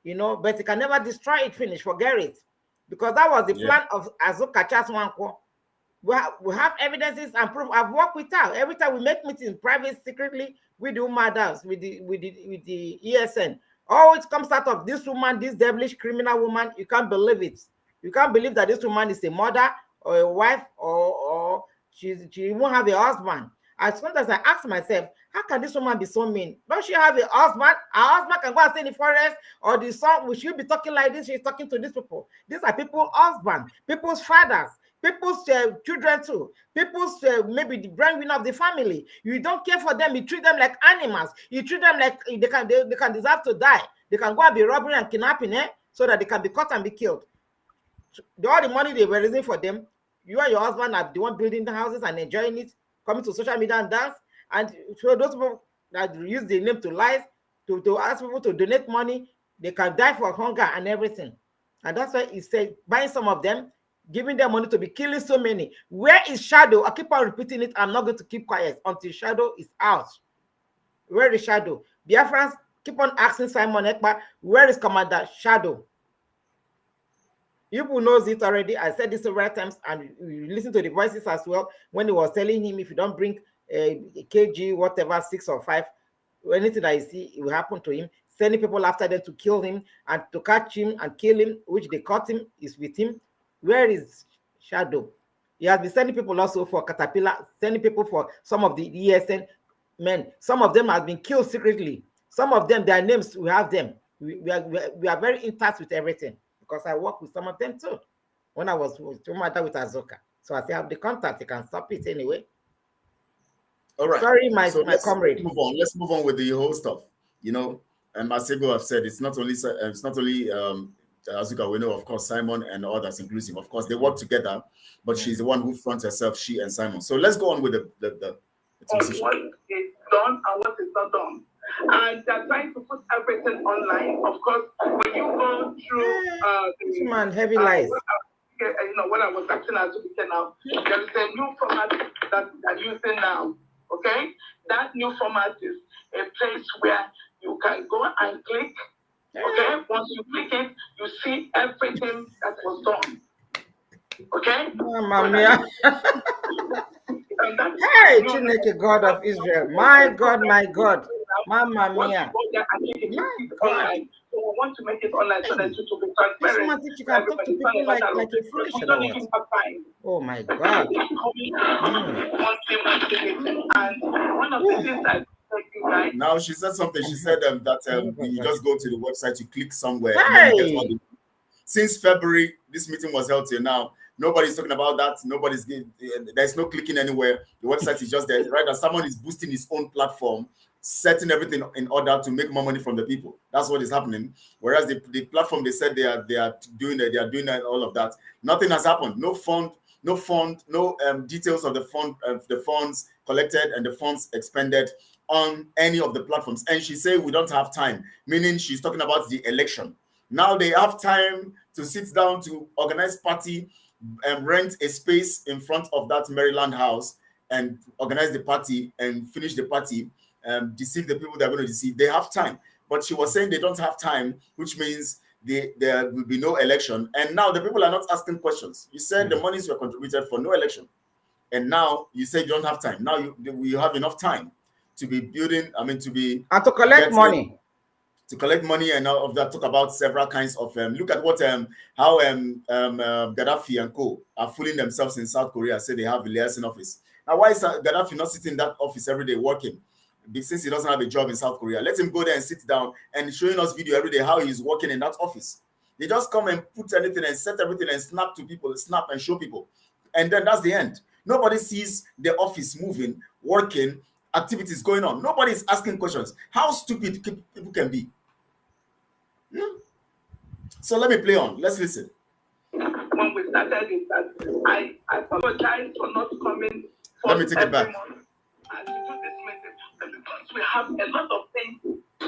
you know, but it can never destroy it, finish, forget it. Because that was the plan of Azuka Chaswanko. We have evidences and proof. I've worked with her. Every time we make meetings private, secretly, we do matters with the ESN. Oh, it comes out of this woman, this devilish criminal woman. You can't believe it. You can't believe that this woman is a mother or a wife or she won't have a husband. As soon as I ask myself, how can this woman be so mean? Don't she have a husband? Her husband can go and stay in the forest, or the son, will she be talking like this? She's talking to these people. These are people's husbands, people's fathers, people's children too, people's maybe the breadwinner of the family. You don't care for them. You treat them like animals. You treat them like they can deserve to die. They can go and be robbing and kidnapping, so that they can be caught and be killed. All the money they were raising for them, you and your husband are the one building the houses and enjoying it, coming to social media and dance. And so those people that use the name to lie, to ask people to donate money, they can die for hunger and everything. And that's why he said, buying some of them, giving them money to be killing so many. Where is Shadow? I keep on repeating it. I'm not going to keep quiet until Shadow is out. Where is Shadow? Biafrans keep on asking Simon Ekpa, where is Commander Shadow? People knows it already. I said this several times, and you listen to the voices as well when he was telling him, if you don't bring a kg, whatever, 6 or 5, anything that you see, it will happen to him. Sending people after them to kill him and to catch him and kill him, which they caught him, is with him. Where is Shadow? He has been sending people also for Caterpillar, sending people for some of the ESN men. Some of them have been killed secretly. Some of them, their names, we have them. We are very in touch with everything, because I work with some of them too. When I was with Azuka. So I still have the contact. You can stop it anyway. All right. Sorry, my comrade. Let's move on with the whole stuff. You know, and Masego have said it's not only Azuka. We know, of course, Simon and others inclusive. Of course, they work together, but she's the one who fronts herself. She and Simon. So let's go on with the what is done and what is not done. And they're trying to put everything online. Of course, when you go through heavy lies. You know what I was asking as to now. There is a new format that I'm using now. Okay, that new format is a place where you can go and click. Okay, once you click it, you see everything that was done. Okay. Mamma mia. Hey, Chineke, God of Israel. My God, my God. Mamma mia. So I want to make it online so that it will be transparent. You can talk to people like a foolish. Oh my God. And one of the things that now she said something. She said that you just go to the website, you click somewhere. Hey. And then get all the... Since February, this meeting was held till now. Nobody's talking about that. There's no clicking anywhere. The website is just there. Right now, someone is boosting his own platform, setting everything in order to make more money from the people. That's what is happening. Whereas the platform, they said they are doing all of that. Nothing has happened. No details of the funds collected and the funds expended on any of the platforms. And she said we don't have time, meaning she's talking about the election. Now they have time to sit down to organize party and rent a space in front of that Maryland house and organize the party and finish the party, deceive the people they're going to deceive. They have time. But she was saying they don't have time, which means there will be no election. And now the people are not asking questions. You said the monies were contributed for no election. And now you say you don't have time. Now you have enough time to be building, and to collect money. To collect money and all of that. Talk about several kinds of look at what how Gaddafi and co are fooling themselves in South Korea. Say they have a liaison office. Now why is Gaddafi not sitting in that office every day working? Since he doesn't have a job in South Korea, let him go there and sit down and showing us video every day how he's working in that office. They just come and put anything and set everything and snap and show people, and then that's the end. Nobody sees the office moving, working, activities going on. Nobody is asking questions. How stupid people can be. So let me play on. Let's listen. When we started it, that I apologize for not coming. Let me take it back. And to do this meeting, because we have a lot of things. So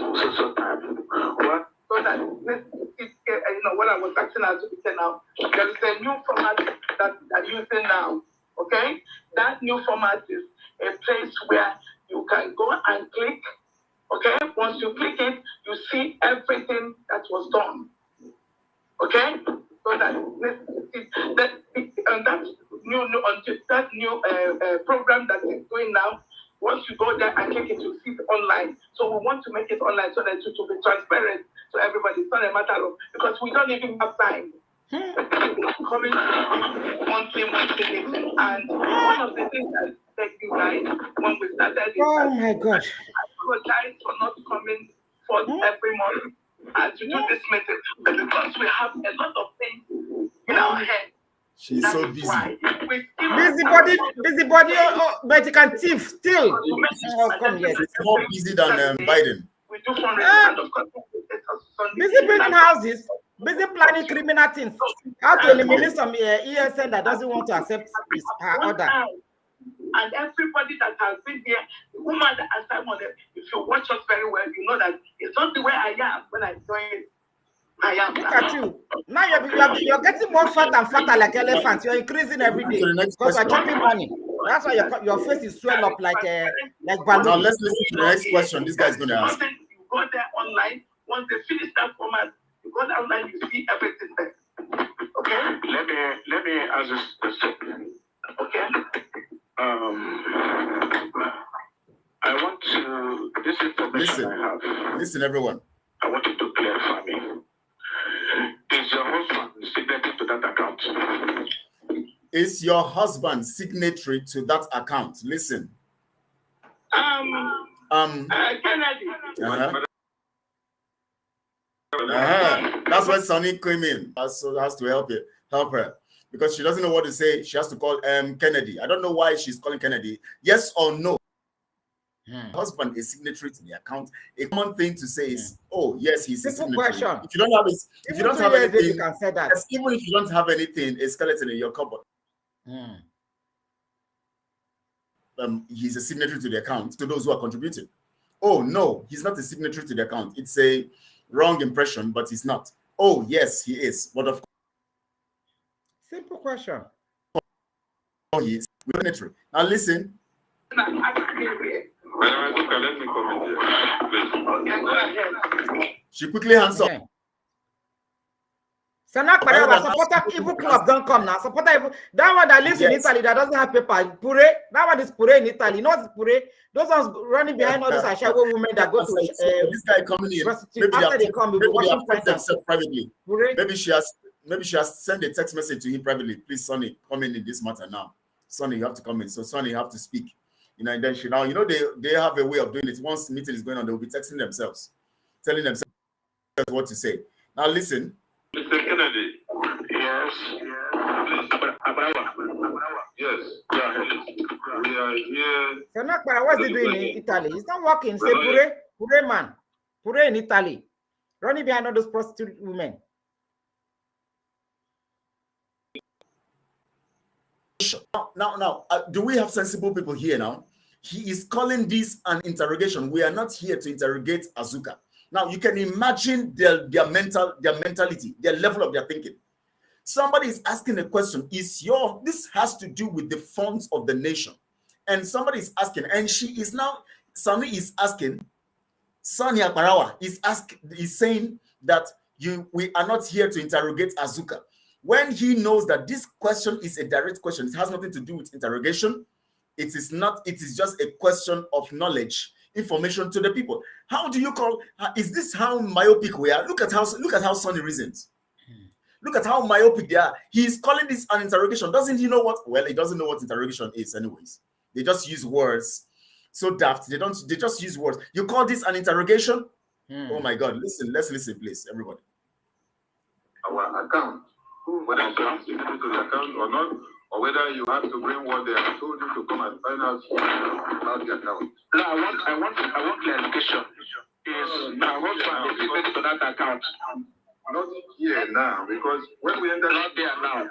that what I was asking her to say now, there is a new format that they're using now. Okay, that new format is a place where you can go and click. Okay, once you click it, you see everything that was done. Okay, so that new program that is going now. Once you go there and click it, you see it online. So we want to make it online so that it will be transparent to everybody. It's not a matter of, because we don't even have time. Coming monthly meeting. And one of the things that you guys, when we started, oh my God, I apologize for not coming for every month and to do this meeting, because we have a lot of things in our head. She's so busy. Busybody, but you can thief still. Oh, come here. She's more busy than Biden. We do fundraising, of course. Busy building houses, busy planning criminal things. How to eliminate some ESN that doesn't want to accept her order. And everybody that has been here, the woman that has time on it, if you watch us very well, you know that it's not the way I am when I join. I am. Look at you. Now you're getting more fat and fatter like elephants. You're increasing every day because you're chopping money. That's why your face is swelled up like balloon. Now let's listen to the next question. This guy's going to ask. You go there online. Once they finish that format, you go there online. You see everything there. Okay. Let me ask this question. Okay. I want to this information I have. Listen, everyone. I want you to clarify me. Is your husband signatory to that account? Is your husband signatory to that account? Listen. Kennedy. That's why Sonny came in. So has to help her. Because she doesn't know what to say. She has to call Kennedy. I don't know why she's calling Kennedy. Yes or no? Husband is signatory to the account. A common thing to say is, "Oh, yes, he's a signatory." Question. If you don't have it, if you don't have anything, you can say that. yes, even if you don't have anything, a skeleton in your cupboard, he's a signatory to the account. To those who are contributing. Oh no, he's not a signatory to the account. It's a wrong impression, but he's not. Oh yes, he is. But of course, simple question. Oh, he is signatory. Now listen. Let me comment here. She quickly hands up. So now, supporter evil club don't come now. Supporter evil. That one that lives in Italy that doesn't have paper. Pure. That one is Pure in Italy. You know what's Pure? Those ones running behind all these Ashawo women that go to this guy coming in. Maybe after they come, maybe they have text themselves privately. Maybe she has sent a text message to him privately. Please, Sonny, come in this matter now. Sonny, you have to come in. So Sonny, you have to speak. And then she now, they have a way of doing it. Once the meeting is going on, they will be texting themselves, telling themselves what to say. Now listen. Mr. Kennedy. Yes. Yes. We are here. So now, what's he doing in Italy? He's not working. Say Pure man. Pure in Italy. Running behind all those prostitute women. Now, do we have sensible people here now? He is calling this an interrogation. We are not here to interrogate Azuka. Now, you can imagine their mentality, their level of their thinking. Somebody is asking a question. This has to do with the funds of the nation. And somebody is asking, and Sani is asking, Sonia Parawa is saying that we are not here to interrogate Azuka. When he knows that this question is a direct question, it has nothing to do with interrogation. It is not, it is just a question of knowledge, information to the people. How do you call, is this how myopic we are? Look at how Sonny reasons. Look at how myopic they are. He's calling this an interrogation. Doesn't he know what? Well, he doesn't know what interrogation is anyways. They just use words. So daft. They just use words. You call this an interrogation? Oh my God. Listen, let's listen, please, everybody. Our account. Whether it comes to the account or not, or whether you have to bring what they have told you to come and find out about the account. No, I want clarification. I want to to that account. Not here now, because when we enter not there now.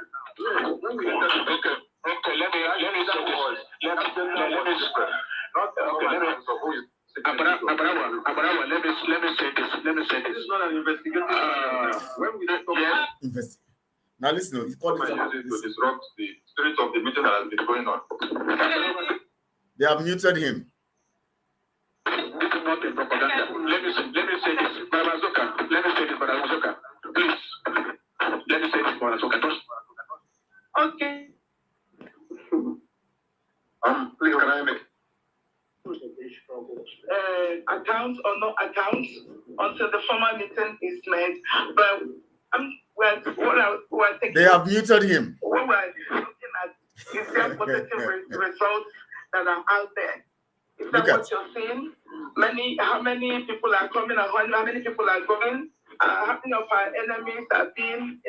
When we enter okay, let me say this. Let me say this. This is not an investigation. When we invest. Now listen, it's called to disrupt the spirit of the meeting that has been going on. They have muted him. This is not a propaganda. Let me say this. Barazoka. Let me say this, Barazoka. Please. Let me say this, Barazoka. Okay. Please, can I make accounts or no accounts until the formal meeting is made? But we're thinking, they have muted him. What we're looking at is there positive results that are out there. Is that what you're seeing? How many people are coming and how many people are going? How many of our enemies are being,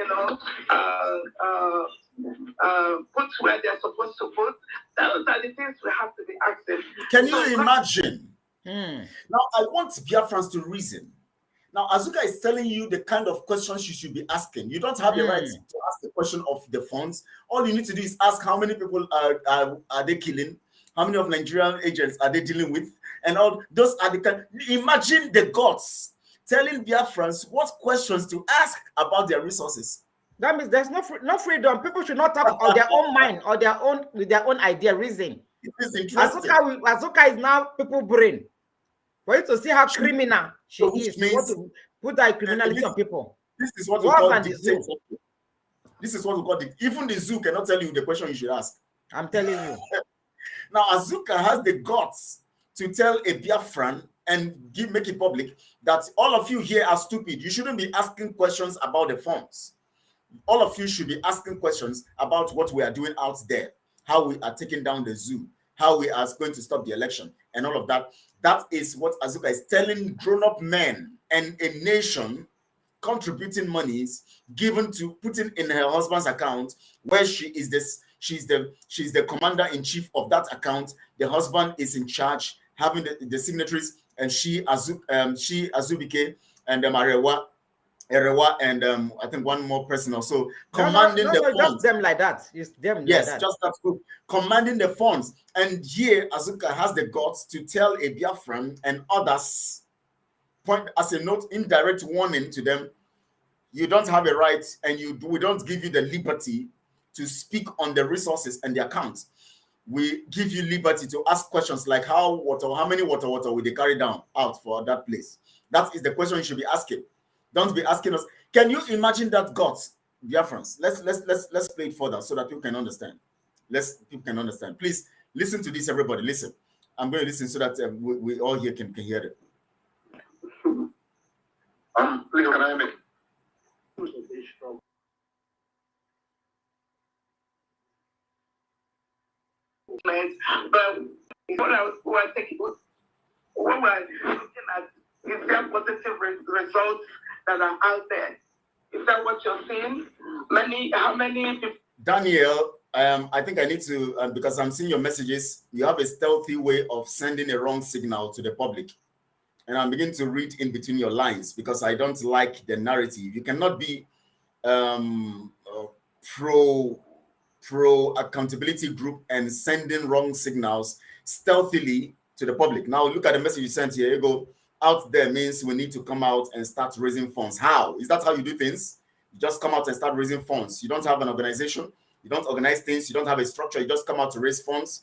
put where they're supposed to put? Those are the things we have to be asking. Can you imagine? Now, I want Biafrans to reason. Now, Azuka is telling you the kind of questions you should be asking. You don't have the right to ask the question of the funds. All you need to do is ask how many people are they killing? How many of Nigerian agents are they dealing with? And all those are the imagine the gods telling Biafrans what questions to ask about their resources. That means there's no freedom. People should not talk on their own mind or with their own idea, reason. It is interesting. Azuka is now people's brain. For you to see how criminal she is, want to put that criminality on people. This is what we call dictatorship. This is what we call it. Even the zoo cannot tell you the question you should ask. I'm telling you. Now, Azuka has the guts to tell a Biafran and make it public that all of you here are stupid. You shouldn't be asking questions about the funds. All of you should be asking questions about what we are doing out there, how we are taking down the zoo, how we are going to stop the election, and all of that. That is what Azuka is telling grown-up men and a nation contributing monies given to putting in her husband's account, where she's the commander-in-chief of that account. The husband is in charge, having the signatories, and she Azubike and Erewa, and I think one more person also commanding the funds. Just them like that. It's them. Yes, like that. just that group commanding the funds. And here Azuka has the guts to tell a Biafran and others, point as a note, indirect warning to them, you don't have a right, and we don't give you the liberty to speak on the resources and the accounts. We give you liberty to ask questions like how many water will they carry down out for that place? That is the question you should be asking. Don't be asking us. Can you imagine that gods, Biafrans? Let's play it further so that people can understand. People can understand. Please listen to this, everybody. Listen. I'm going to listen so that we all here can hear it. Please, can I make? But what we're looking at is there positive results that are out there. Is that what you're seeing? How many people? Daniel, I think I need to, because I'm seeing your messages, you have a stealthy way of sending a wrong signal to the public. And I'm beginning to read in between your lines because I don't like the narrative. You cannot be pro accountability group and sending wrong signals stealthily to the public. Now look at the message you sent here. You go, out there means we need to come out and start raising funds. How? Is that how you do things? You just come out and start raising funds. You don't have an organization. You don't organize things. You don't have a structure. You just come out to raise funds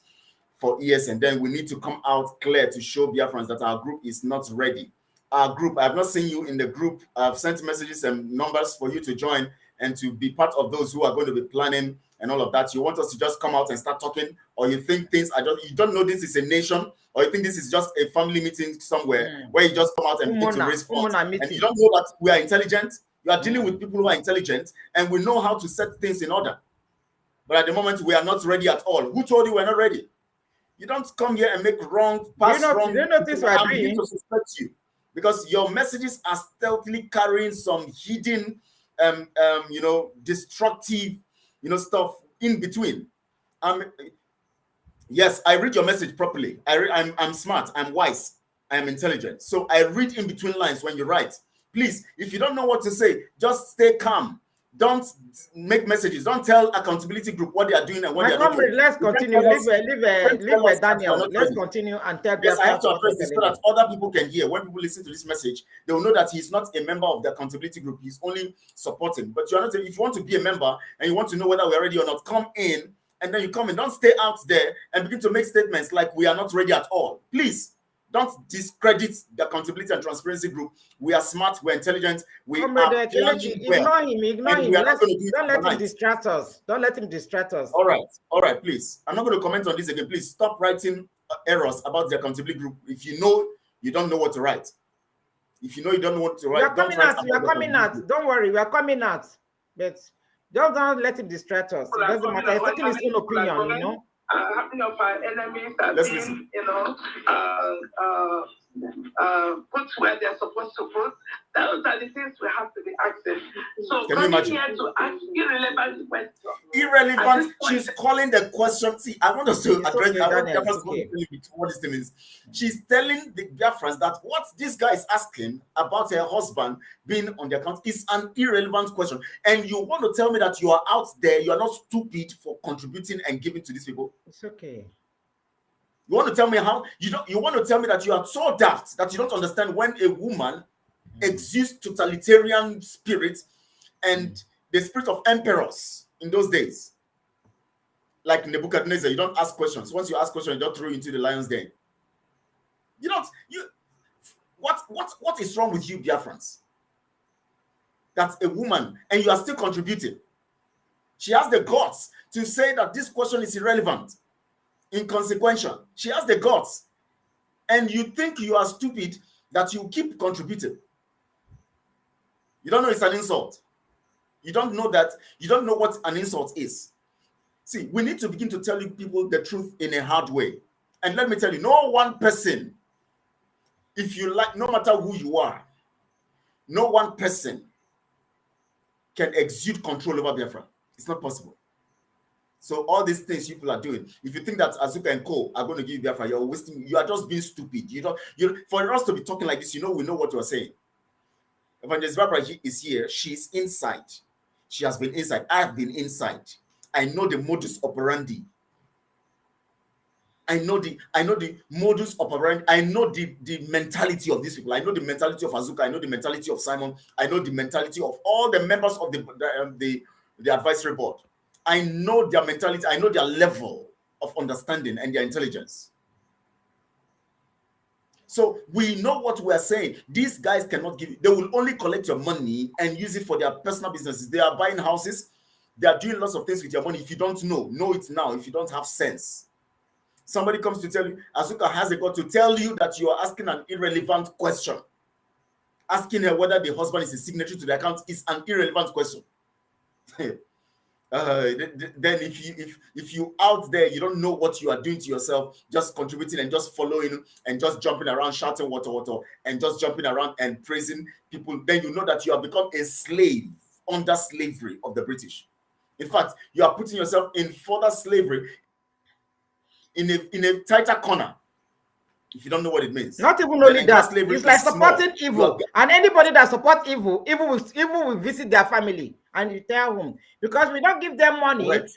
for years. And then we need to come out clear to show Biafrans that our group is not ready. Our group, I have not seen you in the group. I've sent messages and numbers for you to join and to be part of those who are going to be planning and all of that. You want us to just come out and start talking, or you think things are just, you don't know this is a nation, or you think this is just a family meeting somewhere where you just come out and begin to raise funds. And you don't know that we are intelligent. You are dealing with people who are intelligent and we know how to set things in order. But at the moment, we are not ready at all. Who told you we're not ready? You don't come here and make wrong, pass wrong. You know this I'm here to suspect you because your messages are stealthily carrying some hidden, destructive, stuff in between. Yes, I read your message properly. I'm smart. I'm wise. I am intelligent. So I read in between lines when you write. Please, if you don't know what to say, just stay calm. Don't make messages. Don't tell accountability group what they are doing and what they are not doing. Let's continue. Leave Daniel. Let's continue and tell. Yes, I have to address this so that other people can hear. When people listen to this message, they will know that he's not a member of the accountability group. He's only supporting. But you're not. If you want to be a member and you want to know whether we're ready or not, come in. And then you come in. Don't stay out there and begin to make statements like we are not ready at all. Please don't discredit the accountability and transparency group. We are smart. We're intelligent. We are ignore him. Ignore him. Don't let him distract us. Don't let him distract us. All right. Please. I'm not going to comment on this again. Please stop writing errors about the accountability group. If you know you don't know what to write. If you know you don't know what to write, we are coming out. Don't worry. We are coming out. But don't let him distract us. It doesn't matter. He's taking his own opinion, you know. Having of our enemies have been, put where they're supposed to put. Those are the things we have to be asking. So coming here to ask irrelevant questions. Irrelevant. She's calling the question. See, I want us to address what this thing is. She's telling the Biafrans that what this guy is asking about her husband being on the account is an irrelevant question. And you want to tell me that you are out there, you are not stupid for contributing and giving to these people? It's okay. You want to tell me how you want to tell me that you are so daft that you don't understand when a woman exudes totalitarian spirit and the spirit of emperors in those days, like Nebuchadnezzar. You don't ask questions. Once you ask questions, you don't throw you into the lion's den. What is wrong with you, Biafrans? That's a woman and you are still contributing. She has the guts to say that this question is irrelevant, inconsequential. She has the guts, and you think you are stupid that you keep contributing. You don't know it's an insult. You don't know what an insult is. See, we need to begin to tell you people the truth in a hard way. And let me tell you, no one person, if you like, no matter who you are, no one person can exude control over Biafra. It's not possible. So all these things people are doing, if you think that Azuka and Co are going to give you Biafra, you're wasting. You are just being stupid. For us to be talking like this, we know what you are saying. Evangelist Barbara is here. She's inside. She has been inside. I have been inside. I know the modus operandi. I know the modus operandi. I know the mentality of these people. I know the mentality of Azuka. I know the mentality of Simon. I know the mentality of all the members of the advisory board. I know their mentality. I know their level of understanding and their intelligence. So we know what we are saying. These guys cannot give you. They will only collect your money and use it for their personal businesses. They are buying houses. They are doing lots of things with your money. If you don't know it now. If you don't have sense. Somebody comes to tell you, Azuka has a got to tell you that you are asking an irrelevant question. Asking her whether the husband is a signatory to the account is an irrelevant question. Then if you out there, you don't know what you are doing to yourself, just contributing and just following and just jumping around, shouting water, and just jumping around and praising people, then you know that you have become a slave under slavery of the British. In fact, you are putting yourself in further slavery, in a tighter corner. If you don't know what it means. Not even only that, it's like supporting evil. And anybody that supports evil will visit their family and you tell them. Because we don't give them money. Right.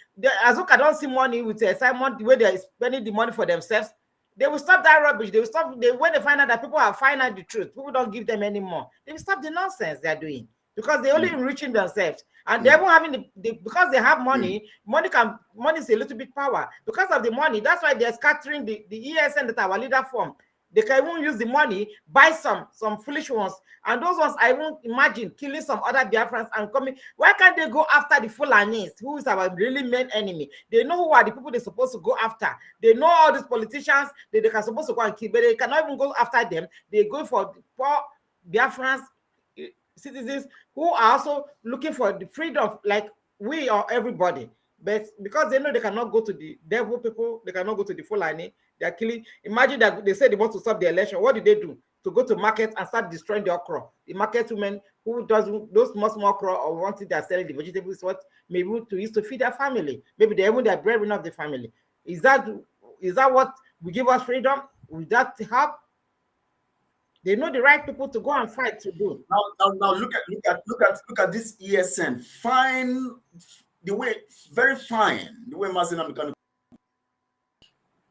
Azuka don't see money with Simon, the way they're spending the money for themselves. They will stop that rubbish. They will stop. When they find out that people are finding out the truth, people don't give them anymore. They will stop the nonsense they're doing. Because they're only enriching themselves. And they're having because they have money, money is a little bit power. Because of the money, that's why they're scattering the ESN that our leader form. They can even use the money, buy some foolish ones. And those ones, I won't imagine killing some other Biafrans and coming. Why can't they go after the Fulanis, who is our really main enemy? They know who are the people they're supposed to go after. They know all these politicians that they can supposed to go and kill, but they cannot even go after them. They go for poor Biafrans, citizens who are also looking for the freedom, like we or everybody. But because they know they cannot go to the devil people, they cannot go to the Fulani, they are killing. Imagine that they said they want to stop the election. What did they do? To go to market and start destroying the okra. The market women who does those small crop or wanting they're selling the vegetables, what maybe to use to feed their family. Maybe they're even their breadwinner of the family. Is that what will give us freedom? Will that help? They know the right people to go and fight to do. Now look at this ESN. Fine, very fine. The way Mazina Mechanical,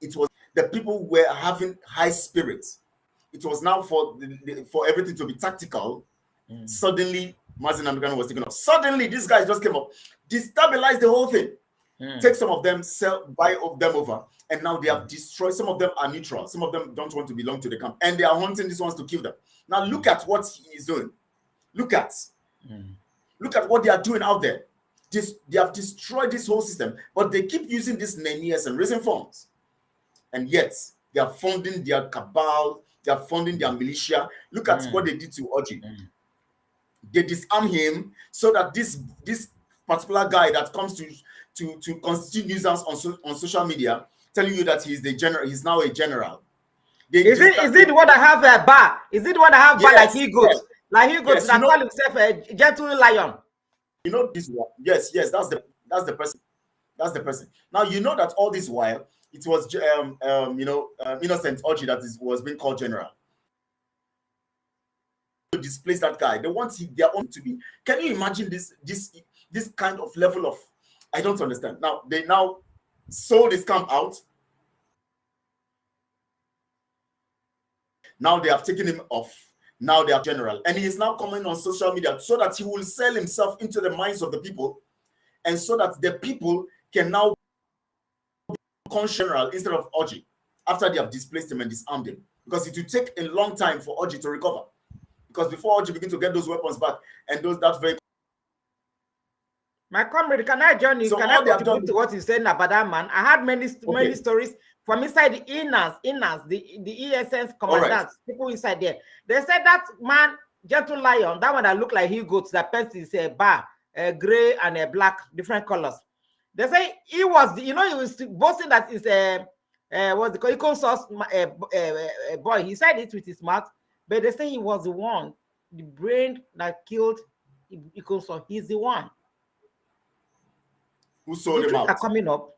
it was the people were having high spirits. It was now for everything to be tactical. Suddenly, Mazina Mechanical was taken off. Suddenly, these guys just came up, destabilized the whole thing. Take some of them, buy them over, and now they have destroyed. Some of them are neutral. Some of them don't want to belong to the camp, and they are hunting these ones to kill them. Now look at what he is doing. Look at what they are doing out there. They have destroyed this whole system, but they keep using these names and raising funds, and yet they are funding their cabal. They are funding their militia. Look at what they did to Oji. They disarm him so that this particular guy that comes to constitute nuisance on social media, telling you that he's the general, he's now a general. Is it the one that have a bar? Is it the one that have bar like he goes? Yes. Like he goes, yes, that call himself a gentle lion. You know this one. Yes, that's the person. That's the person. Now you know that all this while it was innocent Oji that was being called general. To displace that guy. They want their own to be. Can you imagine this kind of level of, I don't understand. Now they sold this camp out. Now they have taken him off. Now they are general, and he is now coming on social media so that he will sell himself into the minds of the people, and so that the people can now become general instead of Oji after they have displaced him and disarmed him, because it will take a long time for Oji to recover. Because before Oji begin to get those weapons back and that very. My comrade, can I join you? So can I contribute to what you're saying about that man? I had many stories from inside the inners, the ESS commandants, people inside there. They said that man, gentle lion, that one that look like he goats, that pants is a bar, a gray and a black, different colors. They say he was, he was boasting that is what's it called? Equal source boy. He said it with his mouth, but they say he was the one, the brain that killed Equal source. He's the one. Who sold him out? Are coming up.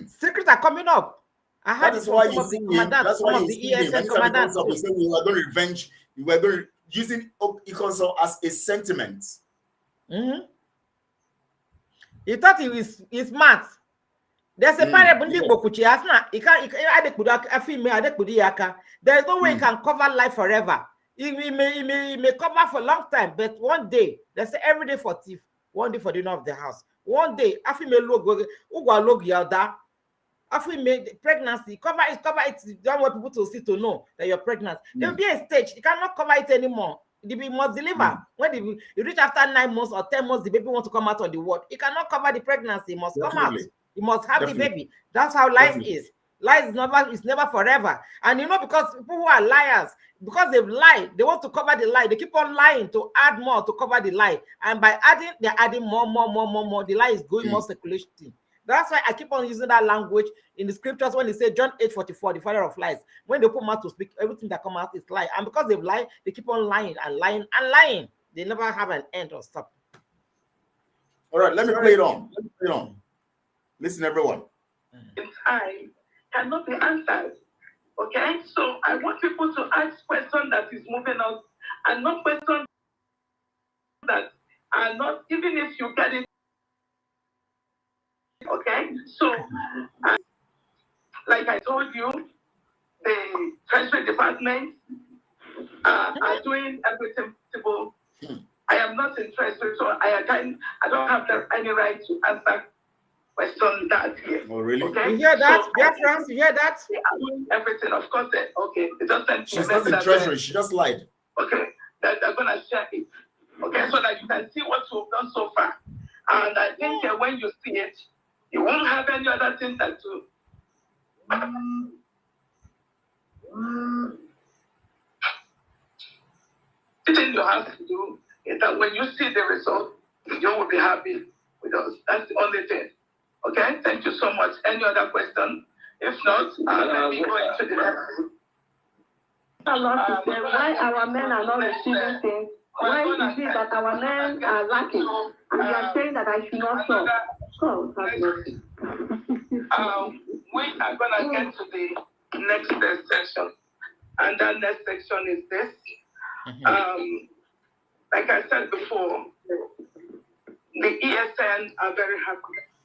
Secrets are coming up. I had that's why you see him. That's why you see him. We say we were going to revenge. We were going to using Ikonso as a sentiment. He thought he was smart. There's a parable. There's no way he can cover life forever. He may cover for a long time, but one day, there's every day for thief, one day for the owner of the house. One day, after me pregnancy, cover it. You don't want people to see to know that you're pregnant. There will be a stage. You cannot cover it anymore. The baby must deliver. When you reach after 9 months or 10 months, the baby wants to come out of the world. It cannot cover the pregnancy. It must come out. You must have the baby. That's how life is. Life is never forever. And because people who are liars, because they've lied, they want to cover the lie. They keep on lying to add more to cover the lie. And by adding, they're adding more. The lie is going more circulation. That's why I keep on using that language in the scriptures when they say John 8:44, the father of lies. When they put mouth to speak, everything that comes out is lie. And because they've lied, they keep on lying and lying and lying. They never have an end or stop. All right, let me play it on. Listen, everyone. I cannot be answered. Okay, so I want people to ask questions that is moving us, and not questions that are not, even if you get it. Okay, so like I told you, the Treasury Department are doing everything possible. I am not in Treasury, so I don't have any right to answer question that here. Oh, really? Okay? You hear that? So, Biafrans, you hear that? Everything, of course. Okay, it doesn't. She's not in Treasury. She just lied. Okay, they're gonna share it. Okay, so that you can see what we've done so far. And I think when you see it, you won't have any other thing that to. The thing you have to do is that when you see the result, you will be happy with us. That's the only thing. Okay, thank you so much. Any other question? If not, let me go into the next. Why our men are not receiving things Why is it that our men are lacking? And you are saying that I should not stop. God, have mercy. We are going to get to the next section. And that next section is this. Like I said before, the ESN are very happy.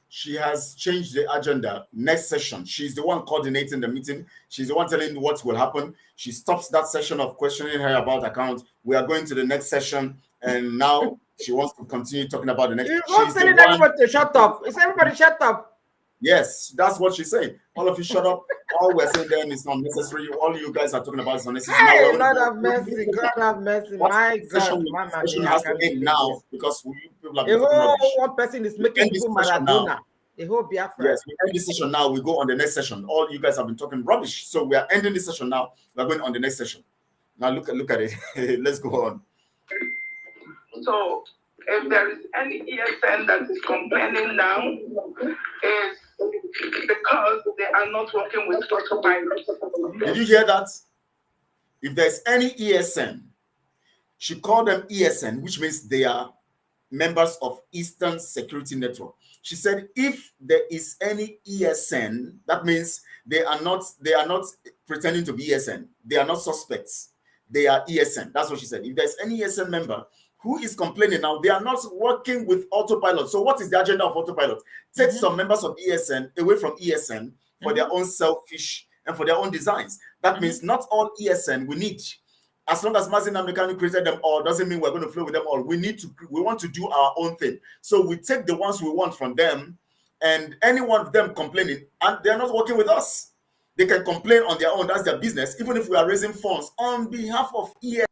She has changed the agenda. Next session. She's the one coordinating the meeting. She's the one telling what will happen. She stops that session of questioning her about accounts. We are going to the next session. And now she wants to continue talking about the next. She's telling everybody to shut up. Is everybody shut up? Yes, that's what she's saying. All of you shut up. All we're saying then is not necessary. All you guys are talking about is unnecessary. Hey, Lord have mercy. God have mercy. My God. Session has to end now because people have been talking rubbish. One person is making people Maradona. The whole Biafra. Yes, we end this session now. We go on the next session. All you guys have been talking rubbish. So we are ending this session now. We're going on the next session. Now look at it. Let's go on. So if there is any ESN that is complaining now, is because they are not working with autopilot. Did you hear that? If there's any ESN, she called them ESN, which means they are members of Eastern Security Network. She said if there is any ESN, that means they are not pretending to be ESN. They are not suspects. They are ESN. That's what she said. If there's any ESN member who is complaining now, they are not working with autopilot. So what is the agenda of autopilot? Take some members of ESN away from ESN for their own selfish and for their own designs. That means not all ESN we need. As long as Mazi Nnamdi Kanu created them all, doesn't mean we're going to flow with them all. We want to do our own thing. So we take the ones we want from them, and any one of them complaining, and they're not working with us. They can complain on their own. That's their business. Even if we are raising funds on behalf of ESN,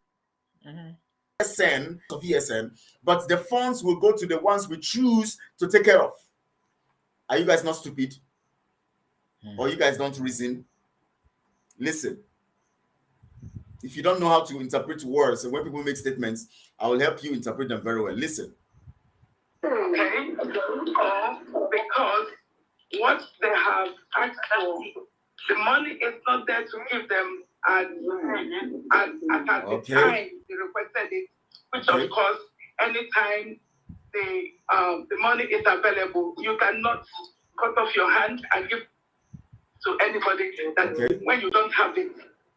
but the funds will go to the ones we choose to take care of. Are you guys not stupid? Or you guys don't reason? Listen. If you don't know how to interpret words, and when people make statements, I will help you interpret them very well. Listen. Okay. Because what they have asked for, the money is not there to give them at the time they requested it, which of course, anytime the money is available, you cannot cut off your hand and give to anybody that when you don't have it.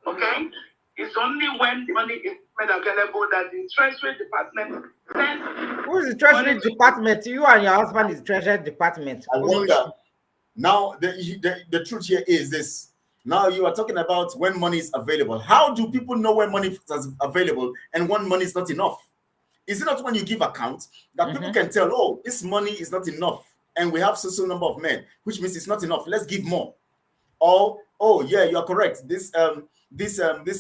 Okay? It's only when money is made available that the Treasury Department sends. Who is the Treasury Department? You and your husband is Treasury Department. I wonder. Now, the truth here is this. Now you are talking about when money is available. How do people know when money is available and when money is not enough? Is it not when you give account that people can tell, oh, this money is not enough and we have so number of men, which means it's not enough. Let's give more. Or, oh yeah, you are correct. This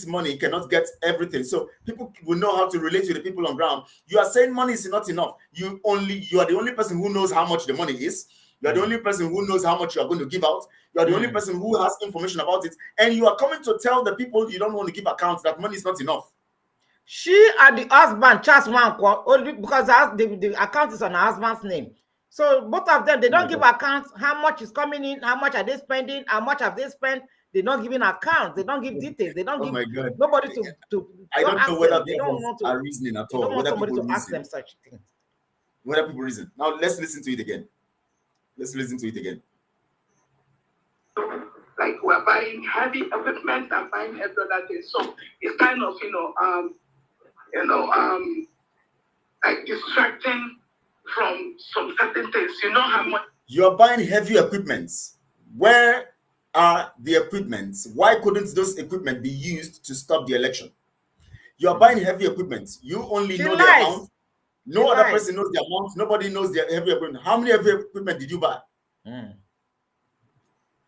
money cannot get everything. So people will know how to relate to the people on ground. You are saying money is not enough. You are the only person who knows how much the money is. You are the only person who knows how much you are going to give out. You are the only person who has information about it. And you are coming to tell the people you don't want to give accounts that money is not enough. She and the husband just one only because the account is on her husband's name. So both of them, they don't give accounts. How much is coming in? How much are they spending? How much have they spent? They're not giving accounts. They don't give details. They don't give nobody to I don't know whether people are reasoning at all. They don't want somebody to ask them such things. Whether people reason. Now let's listen to it again. Let's listen to it again. Like we're buying heavy equipment and buying every other thing. So it's kind of like distracting from some certain things. You know how much you're buying heavy equipment. Where are the equipment? Why couldn't those equipment be used to stop the election? You're buying heavy equipment. You only know the amount. No other person knows the amount. Nobody knows the heavy equipment. How many heavy equipment did you buy?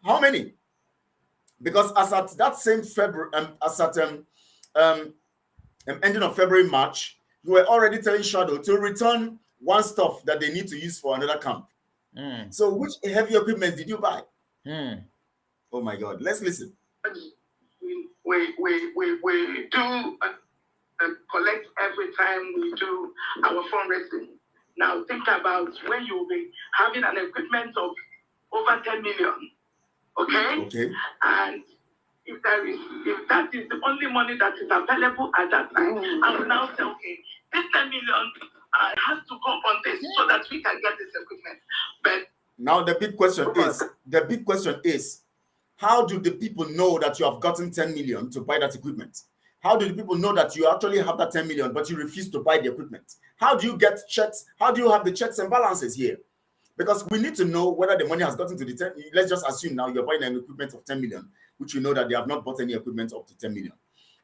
How many? Because as at that same February, as at ending of February, March, you were already telling Shadow to return one stuff that they need to use for another camp. So which heavy equipment did you buy? Oh my God! Let's listen. We do collect every time we do our fundraising. Now think about when you'll be having an equipment of over 10 million. Okay. And if that is the only money that is available at that time, I will now say, okay, this 10 million has to go on this so that we can get this equipment. But now the big question is, how do the people know that you have gotten 10 million to buy that equipment? How do the people know that you actually have that 10 million, but you refuse to buy the equipment? How do you get checks? How do you have the checks and balances here? Because we need to know whether the money has gotten to the 10. Let's just assume now you're buying an equipment of 10 million, which you know that they have not bought any equipment up to 10 million.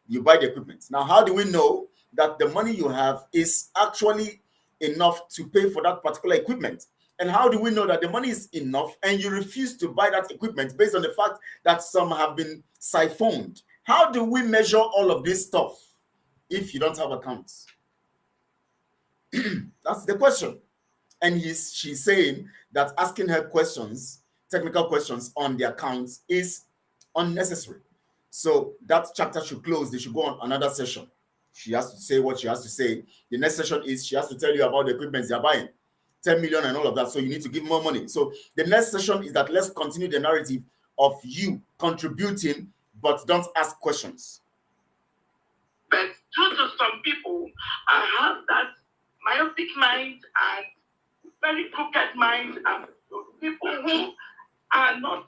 You buy the equipment. Now, how do we know that the money you have is actually enough to pay for that particular equipment? And how do we know that the money is enough and you refuse to buy that equipment based on the fact that some have been siphoned? How do we measure all of this stuff if you don't have accounts? That's the question. And she's saying that asking her questions, technical questions on the accounts is unnecessary. So that chapter should close. They should go on another session. She has to say what she has to say. The next session is she has to tell you about the equipment they're buying. 10 million and all of that. So you need to give more money. So the next session is that let's continue the narrative of you contributing, but don't ask questions. But due to some people, I have that myopic mind and very crooked mind, and people who are not,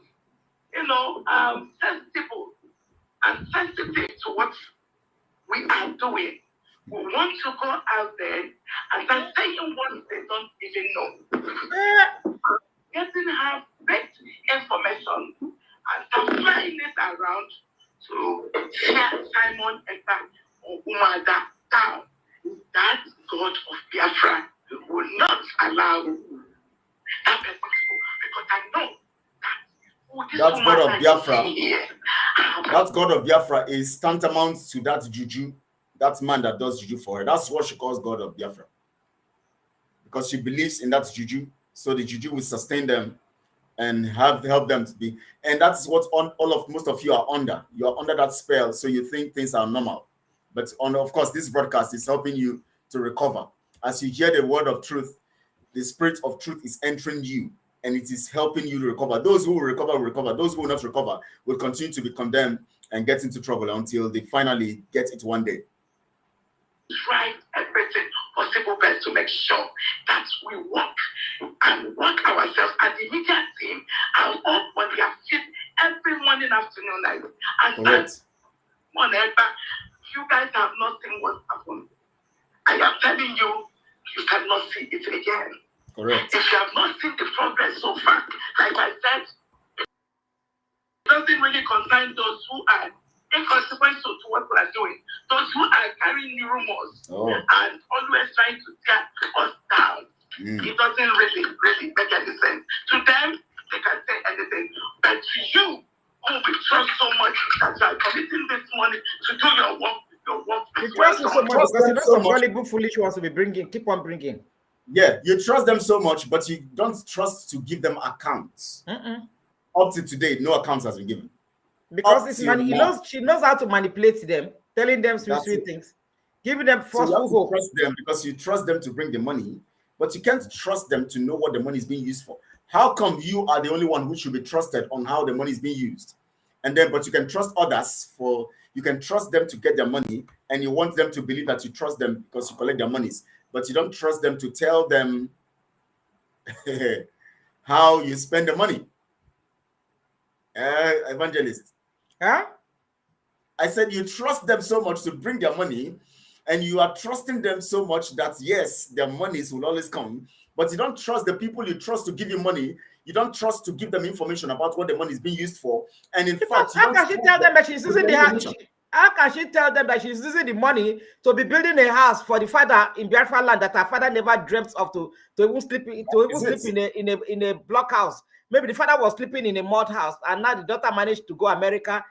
sensitive to what we are doing. We want to go out there and start saying what they don't even know. Getting her best information and start flying it around to share Simon Etta or Umada down. That God of Biafra will not allow that person to go, because I know that God of Biafra. That God of Biafra is tantamount to that juju, that man that does juju for her. That's what she calls God of Biafra, because she believes in that juju, so the juju will sustain them and help them to be. And that's what most of you are under. You are under that spell, so you think things are normal. But of course, this broadcast is helping you to recover. As you hear the word of truth, the spirit of truth is entering you, and it is helping you to recover. Those who will recover will recover. Those who will not recover will continue to be condemned and get into trouble until they finally get it one day. Try everything possible best to make sure that we work ourselves, and the media team are up when we are fit every morning, afternoon, night. And correct. You guys have not seen what happened. I am telling you, you cannot see it again. Correct. If you have not seen the progress so far, like I said, it doesn't really concern those who are inconsequential to what we are doing. Those who are carrying rumors and always trying to tear us down. It doesn't really make any sense. To them, they can say anything. But to you, who we trust so much that you are committing this money to do your work. You trust them so much because you know some gullible foolish ones to be bringing. Keep on bringing. Yeah, you trust them so much, but you don't trust to give them accounts. Up to today, no accounts has been given. Because she knows how to manipulate them, telling them sweet things, giving them false hope. Trust them because you trust them to bring the money, but you can't trust them to know what the money is being used for. How come you are the only one who should be trusted on how the money is being used? But you can trust others you can trust them to get their money, and you want them to believe that you trust them because you collect their monies, but you don't trust them to tell them how you spend the money. Evangelist. Huh? I said you trust them so much to bring their money, and you are trusting them so much that yes, their monies will always come, but you don't trust the people you trust to give you money. You don't trust to give them information about what the money is being used for. And in fact, how can she tell them that she's using how can she tell them that she's using the money to be building a house for the father in Biafra land that her father never dreamt of to even sleep in a blockhouse? Maybe the father was sleeping in a mud house, and now the daughter managed to go America,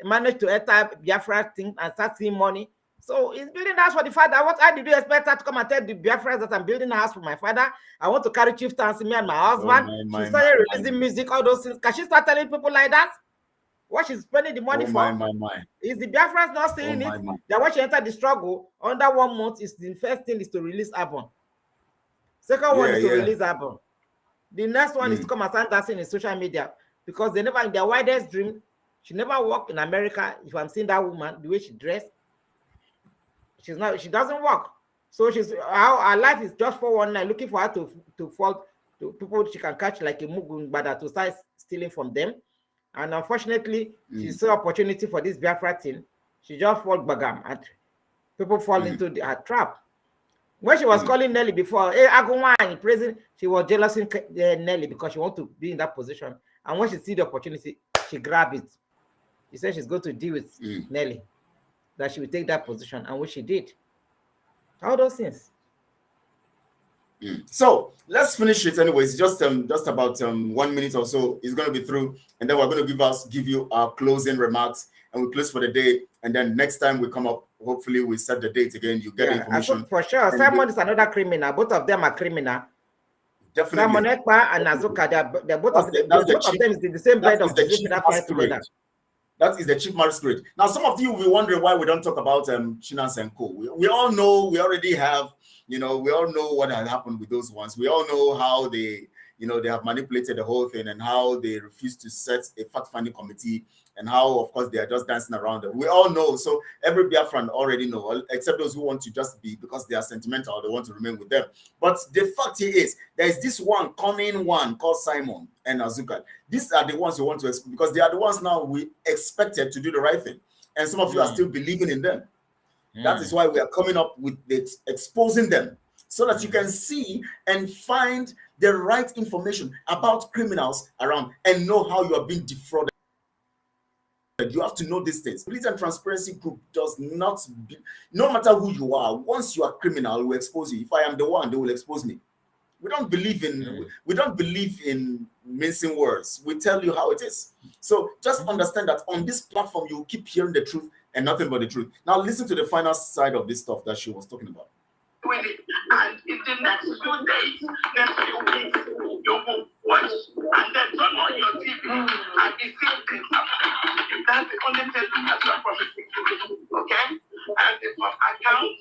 managed to enter Biafra thing and start seeing money. So he's building a house for the father. How did you expect her to come and tell the Biafrans that I'm building a house for my father? I want to carry chieftains, me and my husband. She started releasing music, all those things. Can she start telling people like that? What she's spending the money for? Is the Biafrans not saying it? That when she entered the struggle, under 1 month, is the first thing is to release album. Second one is to release album. The next one is to come and start dancing in social media, because they never, in their wildest dream, she never worked in America. If I'm seeing that woman, the way she dressed, she doesn't work. So her life is just 419, looking for her to fall to people she can catch like a mugun, but to start stealing from them. And unfortunately, she saw opportunity for this Biafra thing. She just fall bagam and people fall into her trap. When she was calling Nelly before, hey, Agumwa, praising, she was jealous in Nelly because she wanted to be in that position. And when she see the opportunity, she grabbed it. She said she's going to deal with Nelly, that she will take that position, and which she did. All those things. So let's finish it anyways. Just about 1 minute or so is going to be through, and then we're going to give you our closing remarks, and we close for the day. And then next time we come up, hopefully we set the date again. You get information for sure. Simon is another criminal. Both of them are criminal. Definitely. Simon Ekpa and Azuka, they're both of them is the same bed of the That is the chief masquerade. Now, some of you will be wondering why we don't talk about Chinans and Co. We all know, we already have, we all know what has happened with those ones. We all know how they, they have manipulated the whole thing and how they refused to set a fact-finding committee and how, of course, they are just dancing around them. We all know. So every Biafran already know, except those who want to just be, because they are sentimental, they want to remain with them. But the fact here is, there is this one cunning one called Simon and Azuka. These are the ones who want to, because they are the ones now we expected to do the right thing. And some of you are still believing in them. That is why we are coming up with this, exposing them, so that you can see and find the right information about criminals around and know how you are being defrauded. You have to know these things. Police and Transparency Group does not, no matter who you are, once you are criminal, we will expose you. If I am the one, they will expose me. We don't believe in mincing words. We tell you how it is. So just understand that on this platform, you will keep hearing the truth and nothing but the truth. Now listen to the final side of this stuff that she was talking about. And in the next few days, next few weeks, you will watch and then turn on your TV and be seeing things happening. That's the only thing that you are promising to do. Okay? And the account,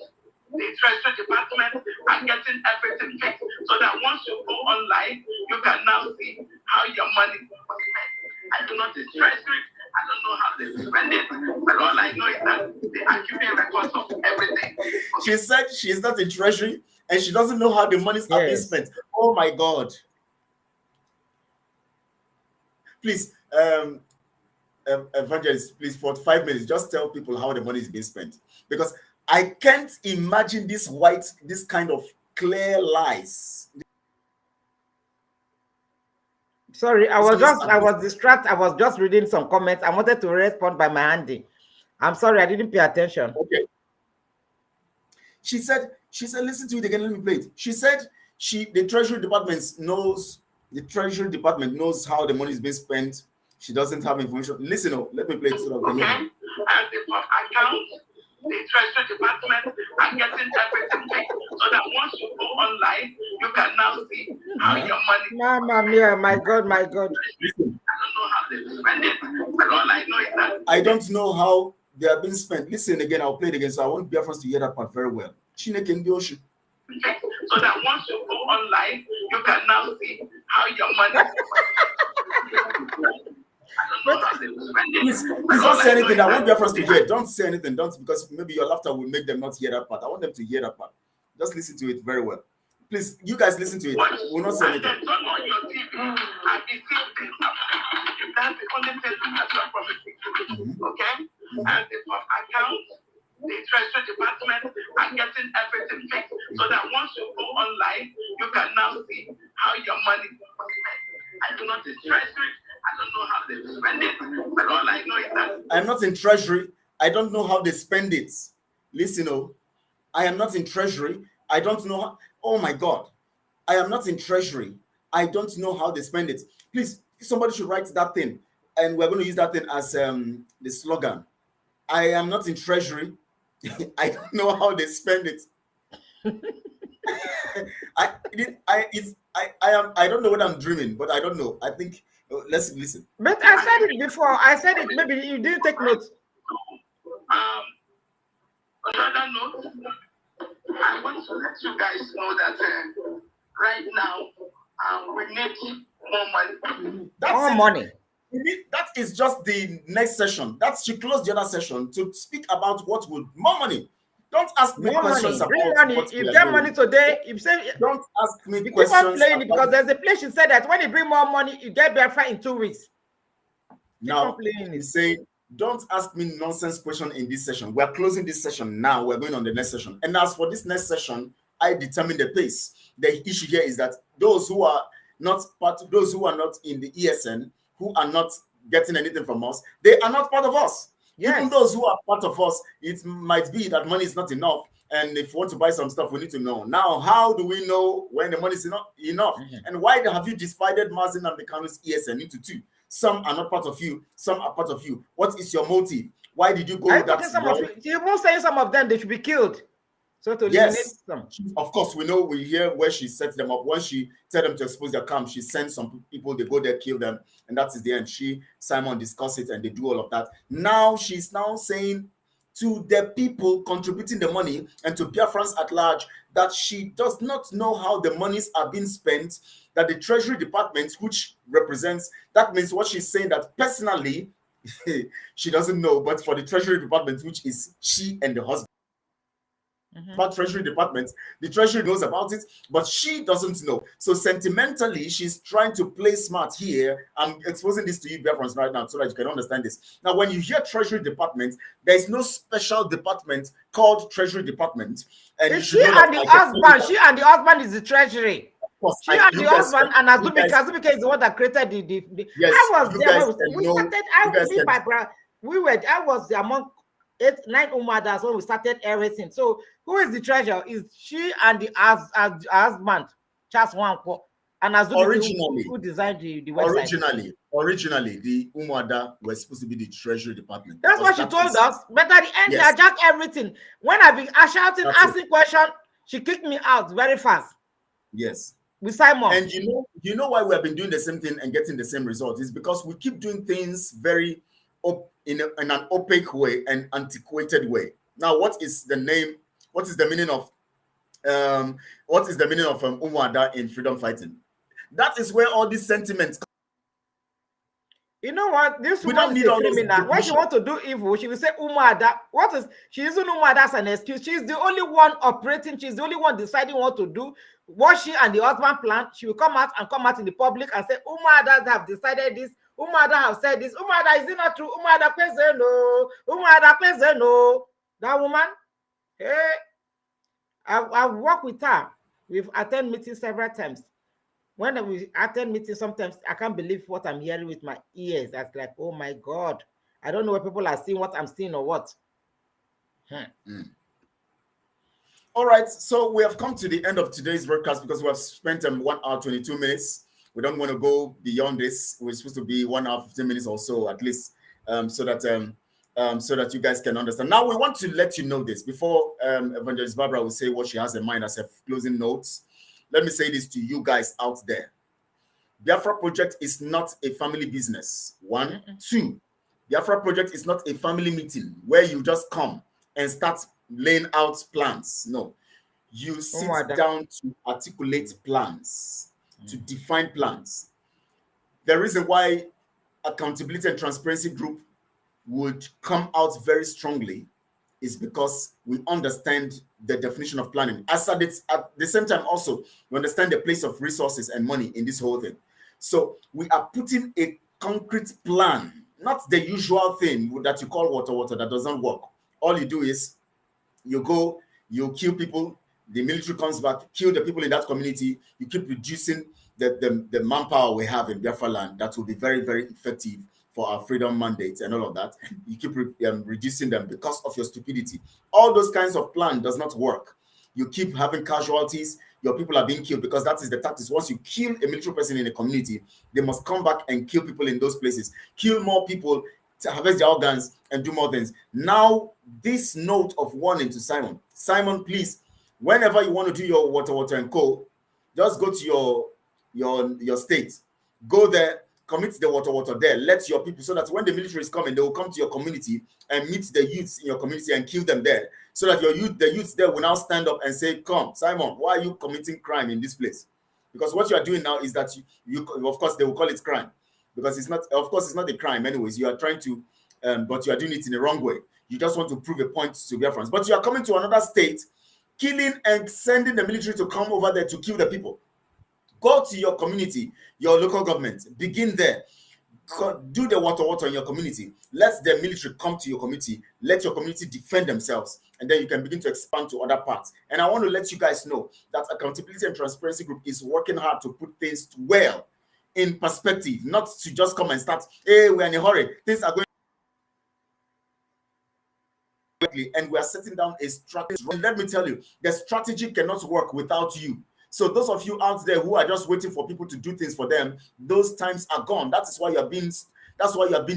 the Treasury Department are getting everything fixed so that once you go online, you can now see how your money was spent. I do not do Treasury. I don't know how they spend it, but all I know is that they are keeping records of everything. Okay. She said she is not in Treasury and she doesn't know how the money is being spent. Oh my God. Please, Evangelist, please, for 5 minutes, just tell people how the money is being spent. Because I can't imagine this kind of clear lies. Sorry, I was distracted. I was just reading some comments. I wanted to respond by my handy. I'm sorry, I didn't pay attention. Okay. She said, listen to it again, let me play it. She said the Treasury Department knows how the money is being spent. She doesn't have information. Listen, let me play it so that we can. And the account, the Treasury Department are getting everything fixed so that once you go online, you can now see how your money. Mamma mia, my God. I don't know how they spend it, but all I know is that I don't know how they are being spent. Listen again, I'll play it again, so I want Biafrans to hear that part very well. So that once you go online, you can now see how your money. Please don't say anything. I want Biafrans to hear. Don't say anything. Don't, because maybe your laughter will make them not hear that part. I want them to hear that part. Just listen to it very well. Please, you guys listen to it. We'll not say anything. Turn on your TV and be seeing things happening. That's the only thing that you are promising to do. Okay? And the account, the Treasury Department are getting everything fixed so that once you go online, you can now see how your money was spent. I do not do Treasury. I don't know how they spend it, but all I know is that I'm not in Treasury. I don't know how they spend it. Listen, I am not in Treasury. I don't know how. Oh my God. I am not in Treasury. I don't know how they spend it. Please, somebody should write that thing. And we're going to use that thing as the slogan. I am not in Treasury. I don't know how they spend it. I don't know what I'm dreaming, but I don't know. I think let's listen. But I said it before. I said it. Maybe you didn't take notes. Another note. I want to let you guys know that right now we need more money. More money. That is just the next session. She closed the other session to speak about what would more money. Don't ask me questions money. Bring about money. what You we are get doing. money today. You say Don't ask me you questions. keep on playing it because there's a place she said that when you bring more money, you get Biafra in 2 weeks. Now, you say, don't ask me nonsense question in this session. We are closing this session now. We're going on the next session. And as for this next session, I determine the pace. The issue here is that those who are not in the ESN, who are not getting anything from us, they are not part of us. Yes. Even those who are part of us, it might be that money is not enough. And if you want to buy some stuff, we need to know. Now, how do we know when the money is not enough? And why have you divided Mazen and the Kanu's ESN into two? Some are not part of you, some are part of you. What is your motive? Why did you go with that? You're saying some of them, they should be killed. So to eliminate them. Of course, we hear where she sets them up. Once she tells them to expose their camp, she sends some people, they go there, kill them, and that is the end. Simon discuss it, and they do all of that. Now she's now saying to the people contributing the money and to Biafrans at large that she does not know how the monies are being spent, that the Treasury Department, which represents, that means what she's saying that personally, she doesn't know, but for the Treasury Department, which is she and the husband, about Treasury Department, the Treasury knows about it, but she doesn't know. So sentimentally, she's trying to play smart here. I'm exposing this to you, Biafrans, right now, so that you can understand this. Now, when you hear Treasury Department, there is no special department called Treasury Department. And she and the husband is the Treasury. She and the husband, and Azubike is the one that created the yes, I was there. I was among 8, 9 Umadas when we started everything. So who is the treasurer? Is she and the husband, Charles Wanko, and Azubike who designed the website? Originally, the Umada were supposed to be the Treasury Department. That's what she told us. But at the end, they hijacked everything. When I've been shouting, asking questions, she kicked me out very fast. Yes. With Simon. And you know why we have been doing the same thing and getting the same result? Is because we keep doing things very in an opaque way and antiquated way. Now, what is the meaning of Umwada in freedom fighting? That is where all these sentiments come. You know what? This woman is a criminal. When she wants to do evil, she will say Umwada. She using Umwada as an excuse? She's the only one operating. She's the only one deciding what to do. What she and the husband plan, she will come out in the public and say, Umadas have decided this. Umada have said this. Umada, is it not true? Umada no. Umada no. That woman, hey, I've worked with her. We've attended meetings several times. When we attend meetings, sometimes I can't believe what I'm hearing with my ears. That's like, oh my God. I don't know where people are seeing what I'm seeing or what. All right, so we have come to the end of today's broadcast because we have spent 1 hour 22 minutes. We don't want to go beyond this. We're supposed to be 1 hour 15 minutes or so at least, so that you guys can understand. Now we want to let you know this before Evangelist Barbara will say what she has in mind as her closing notes. Let me say this to you guys out there. Biafra Project is not a family business. 1, 2. Biafra Project is not a family meeting where you just come and start laying out plans. No, you sit down to articulate plans, to define plans. The reason why Accountability and Transparency Group would come out very strongly is because we understand the definition of planning. At the same time also, we understand the place of resources and money in this whole thing. So we are putting a concrete plan, not the usual thing that you call water that doesn't work. All you do is you go, you kill people, the military comes back, kill the people in that community, you keep reducing the manpower we have in Biafra land that will be very, very effective for our freedom mandates and all of that. You keep reducing them because of your stupidity. All those kinds of plan does not work. You keep having casualties, your people are being killed because that is the tactics. Once you kill a military person in a community, they must come back and kill people in those places, kill more people, to harvest their organs and do more things. Now, this note of warning to Simon, please, whenever you want to do your water and co, just go to your state, go there, commit the water there, let your people, so that when the military is coming, they will come to your community and meet the youths in your community and kill them there, so that the youths there will now stand up and say, come, Simon, why are you committing crime in this place? Because what you are doing now is that you of course, they will call it crime, because it's not, of course, it's not a crime anyways. You are trying to, but you are doing it in the wrong way. You just want to prove a point to Biafrans. But you are coming to another state, killing and sending the military to come over there to kill the people. Go to your community, your local government. Begin there. Do the water in your community. Let the military come to your community. Let your community defend themselves. And then you can begin to expand to other parts. And I want to let you guys know that Accountability and Transparency Group is working hard to put things well in perspective, not to just come and start, hey, we're in a hurry. Things are going quickly, and we are setting down a strategy. And let me tell you, the strategy cannot work without you. So those of you out there who are just waiting for people to do things for them, those times are gone. That is why you are being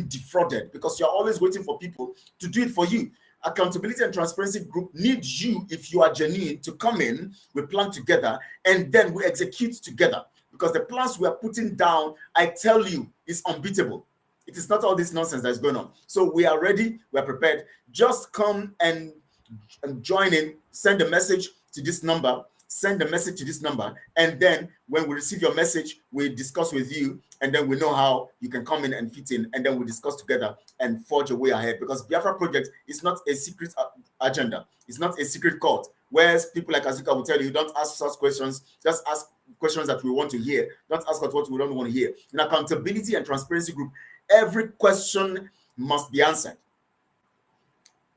defrauded, because you're always waiting for people to do it for you. Accountability and Transparency Group needs you, if you are genuine, to come in, we plan together, and then we execute together. Because the plans we are putting down, I tell you, is unbeatable. It is not all this nonsense that is going on. So we are ready, we are prepared. Just come and join in, send a message to this number. Send the message to this number, and then when we receive your message, we discuss with you, and then we know how you can come in and fit in, and then we discuss together and forge a way ahead. Because Biafra project is not a secret agenda. It's not a secret cult. Whereas people like Azuka will tell you, don't ask such questions, just ask questions that we want to hear. Don't ask us what we don't want to hear. In Accountability and Transparency Group, every question must be answered.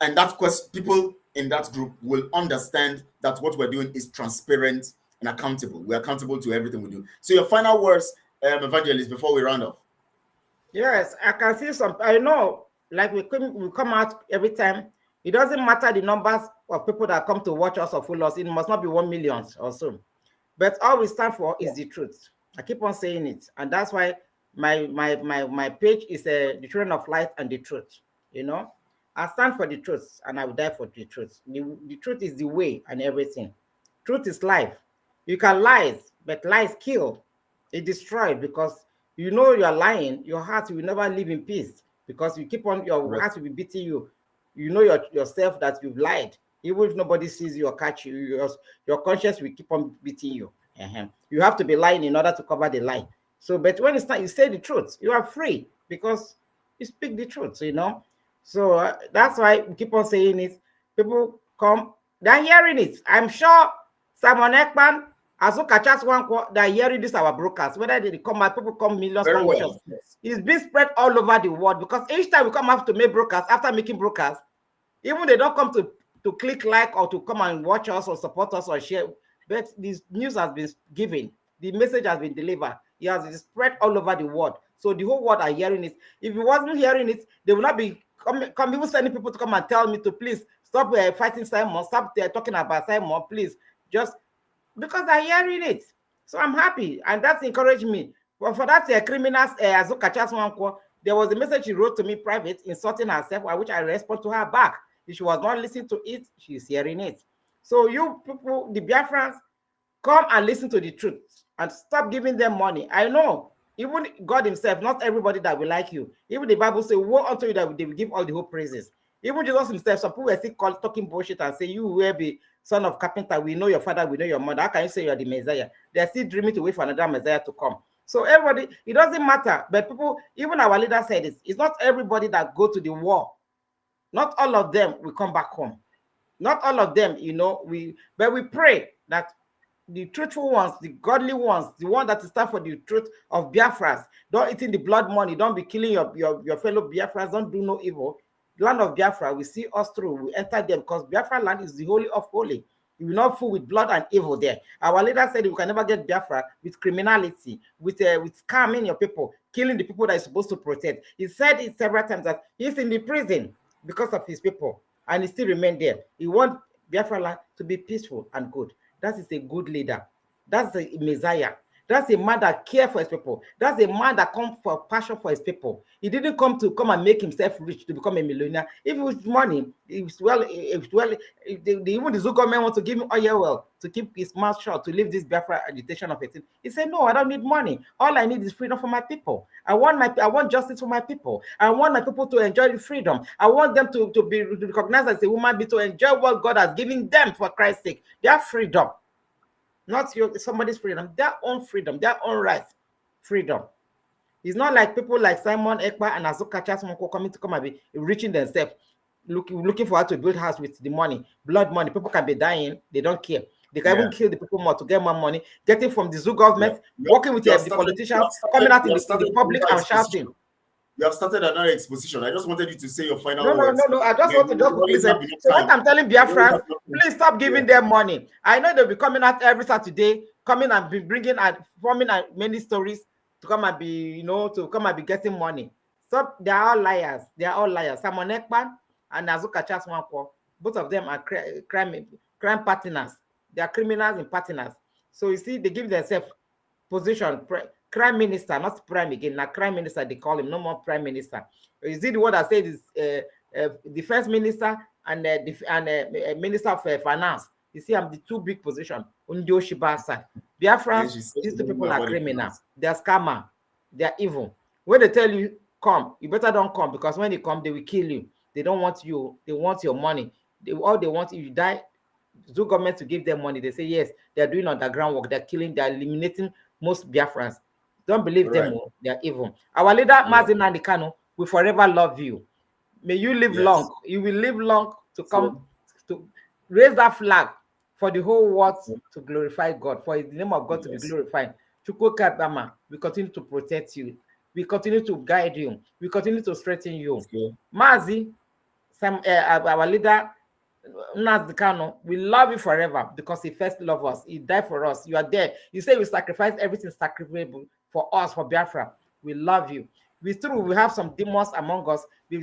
And that question, people in that group will understand that what we're doing is transparent and accountable. We're accountable to everything we do. So your final words, Evangelist, before we round off. Yes, I can see some. I know, like we come out every time. It doesn't matter the numbers of people that come to watch us or follow us. It must not be 1 million or so. But all we stand for is the truth. I keep on saying it, and that's why my page is the children of light and the truth. You know. I stand for the truth, and I will die for the truth. The truth is the way and everything. Truth is life. You can lie, but lies kill. It destroyed, because you know you are lying. Your heart will never live in peace, because you keep on, your heart will be beating you. You know yourself that you've lied. Even if nobody sees you or catch you, your conscience will keep on beating you. You have to be lying in order to cover the lie. So, but when it's time you say the truth, you are free, because you speak the truth, you know. So that's why we keep on saying it. People come, they're hearing it. I'm sure Simon Ekman, Azuka Chaswanko, they're hearing this, our broadcast. Whether they come out, people come millions, come watch us. It's been spread all over the world, because each time we come out to make broadcasts, after making broadcasts, even they don't come to click like or to come and watch us or support us or share, but this news has been given, the message has been delivered. It has been spread all over the world. So the whole world are hearing it. If you wasn't hearing it, they will not be come even sending people to come and tell me to please stop fighting Simon, stop talking about Simon, please, just because I'm hearing it. So I'm happy, and that's encouraging me. But for that criminals, Azuka Chaswanko, there was a message she wrote to me private, insulting herself, which I respond to her back. If she was not listening to it, she's hearing it. So you people, the Biafrans, come and listen to the truth and stop giving them money. I know, even God himself, not everybody that will like you. Even the Bible says, woe unto you that they will give all the whole praises. Even Jesus himself, some people were still talking bullshit and say, you will be son of carpenter, we know your father, we know your mother. How can you say you are the Messiah? They're still dreaming to wait for another Messiah to come. So everybody, it doesn't matter. But people, even our leader said this, it's not everybody that go to the war. Not all of them will come back home. Not all of them, you know, but we pray that the truthful ones, the godly ones, the one that stand for the truth of Biafrans, don't eat in the blood money, don't be killing your fellow Biafrans, don't do no evil. The land of Biafra, we see us through, we enter them, because Biafra land is the holy of holy. You will not fool with blood and evil there. Our leader said we can never get Biafra with criminality, with scamming your people, killing the people that is supposed to protect. He said it several times that he's in the prison because of his people, and he still remain there. He wants Biafra land to be peaceful and good. That is a good leader. That's a Messiah. That's a man that cares for his people. That's a man that comes for passion for his people. He didn't come and make himself rich to become a millionaire. If it was money, even the Zoo government want to give him oil well to keep his mouth shut, to leave this Biafra agitation of it. He said, no, I don't need money. All I need is freedom for my people. I want justice for my people. I want my people to enjoy the freedom. I want them to be recognized as a human being, to enjoy what God has given them for Christ's sake. Their freedom. Not somebody's freedom, their own freedom, their own rights, freedom. It's not like people like Simon Ekpa and Azuka Chaswanko coming to come and be enriching themselves. looking for how to build house with the money, blood money. People can be dying, they don't care. They can even kill the people more to get more money, getting from the zoo government, working with the politicians, coming out in the public and shouting. You have started another exposition. I just wanted you to say your final words. No. I just want to just listen. So what I'm telling Biafrans, please stop giving them money. I know they'll be coming out every Saturday, coming and be bringing and forming many stories to come and be, to come and be getting money. So they are all liars. They are all liars. Simon Ekpan and Azuka Chaswanko, both of them are crime partners. They are criminals and partners. So you see, they give themselves position. Crime minister, not prime again. Now crime minister, they call him. No more prime minister. Is it the one that said is defense minister and minister of finance? You see, I'm the two big positions. Undio Shibasa. Biafrans, these two people are criminals. They are scammer. They are evil. When they tell you come, you better don't come, because when you come, they will kill you. They don't want you. They want your money. All they want, if you die, the government to give them money. They say yes, they are doing underground work. They're killing. They're eliminating most Biafrans. Don't believe them. They are evil. Our leader, Mazi Nnamdi Kanu, will forever love you. May you live long. You will live long to come to raise that flag for the whole world to glorify God, for the name of God to be glorified. Chukwuka Bama, we continue to protect you. We continue to guide you. We continue to strengthen you. Mazi, our leader, Nnamdi Kanu, we love you forever because he first loved us. He died for us. You are there. You say we sacrifice everything sacrificable for us, for Biafra. We love you. We still will have some demons among us. We are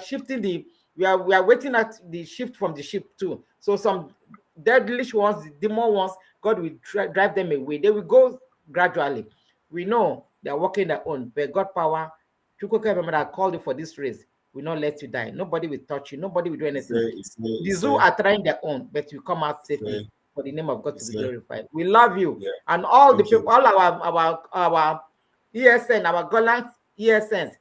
shifting we are waiting at the shift from the ship too. So some deadly ones, the demon ones, God will drive them away. They will go gradually. We know they are working their own, but God power, Chukwuka that called you for this race will not let you die. Nobody will touch you. Nobody will do anything. The zoo are trying their own, but you come out safely for the name of God to be glorified. We love you. And all the people, all our ESN, our gallant ESNs,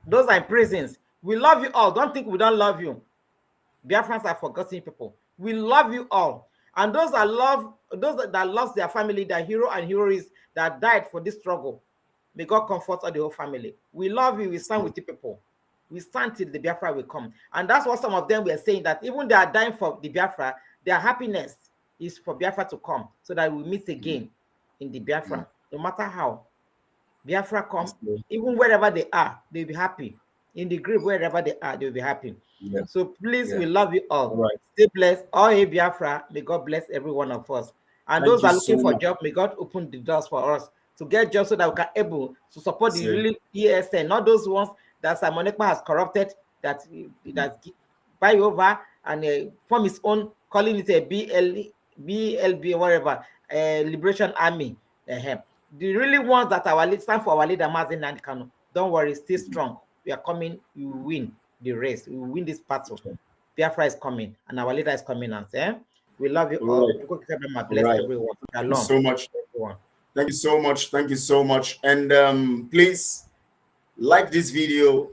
those are in prisons. We love you all. Don't think we don't love you. Biafrans are forgotten people. We love you all. And those that lost their family, their hero and heroes that died for this struggle, may God comfort all the whole family. We love you. We stand with the people. We stand till the Biafra will come. And that's what some of them were saying, that even they are dying for the Biafra, their happiness is for Biafra to come so that we meet again in the Biafra. No matter how Biafra comes, even wherever they are, they'll be happy. In the grave, wherever they are, they'll be happy. So please, we love you all. Stay blessed. All hey Biafra, may God bless every one of us. And those that are looking for jobs, may God open the doors for us to get jobs so that we can able to support the really ESN, not those ones that Simon Ekpa has corrupted, that buy over and form his own, calling it a BLB, whatever, Liberation Army. The really ones that stand for our leader, Mazi Nnamdi Kanu, don't worry, stay strong. We are coming, we will win the race. We will win this battle. Biafra is coming, and our leader is coming out. We love you all. Bless everyone. Thank you so much. Thank you so much. Thank you so much. And please like this video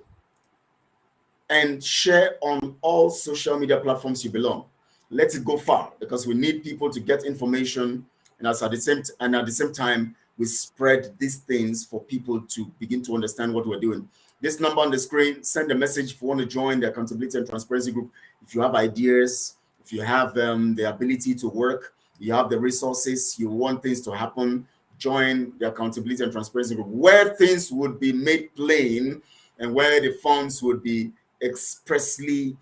and share on all social media platforms you belong. Let it go far, because we need people to get information, and at the same time we spread these things for people to begin to understand what we're doing. This number on the screen, send a message if you want to join the Accountability and Transparency Group. If you have ideas, if you have the ability to work, you have the resources, you want things to happen, join the Accountability and Transparency Group, where things would be made plain and where the funds would be expressly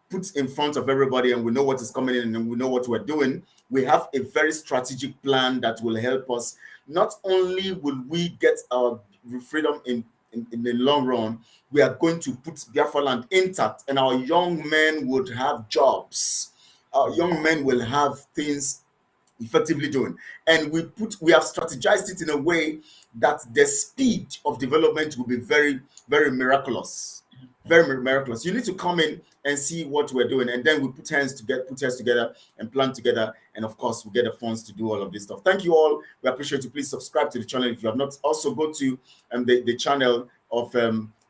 put in front of everybody, and we know what is coming in and we know what we're doing. We have a very strategic plan that will help us. Not only will we get our freedom in the long run, we are going to put Biafra land intact, and our young men would have jobs. Our young men will have things effectively doing, and we have strategized it in a way that the speed of development will be very, very miraculous. Very miraculous. You need to come in and see what we're doing, and then we put heads together and plan together, and of course we get the funds to do all of this stuff. Thank you all. We appreciate you. Please subscribe to the channel if you have not. Also go to the channel of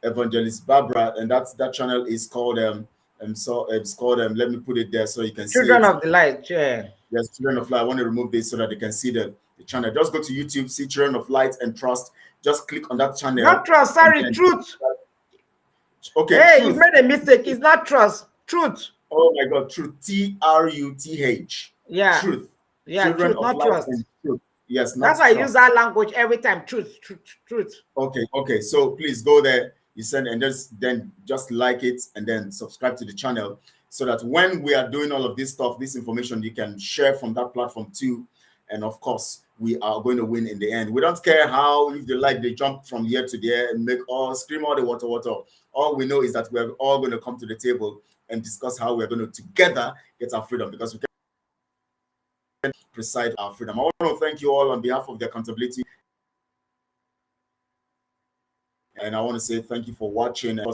Evangelist Barbara, and that channel is called let me put it there so you can see Children of the Light. Yes, Children of Light. I want to remove this so that they can see the channel. Just go to YouTube, see Children of Light and Trust. Just click on that channel. Not Trust, sorry, Truth. Okay. Hey, truth. you made a mistake. It's not trust. Truth. Oh my God, truth. Truth. Yeah. Truth. Yeah, Children truth, of not light trust. and truth. Yes, not That's why I use trust. that language every time. Truth. Okay. So please go there. You send and then just like it and then subscribe to the channel so that when we are doing all of this stuff, this information, you can share from that platform too. And of course, we are going to win in the end. We don't care how, if they like, they jump from here to there and make all scream all the water. All we know is that we're all going to come to the table and discuss how we're going to together get our freedom, because we can preside our freedom. I want to thank you all on behalf of the accountability. And I want to say thank you for watching. And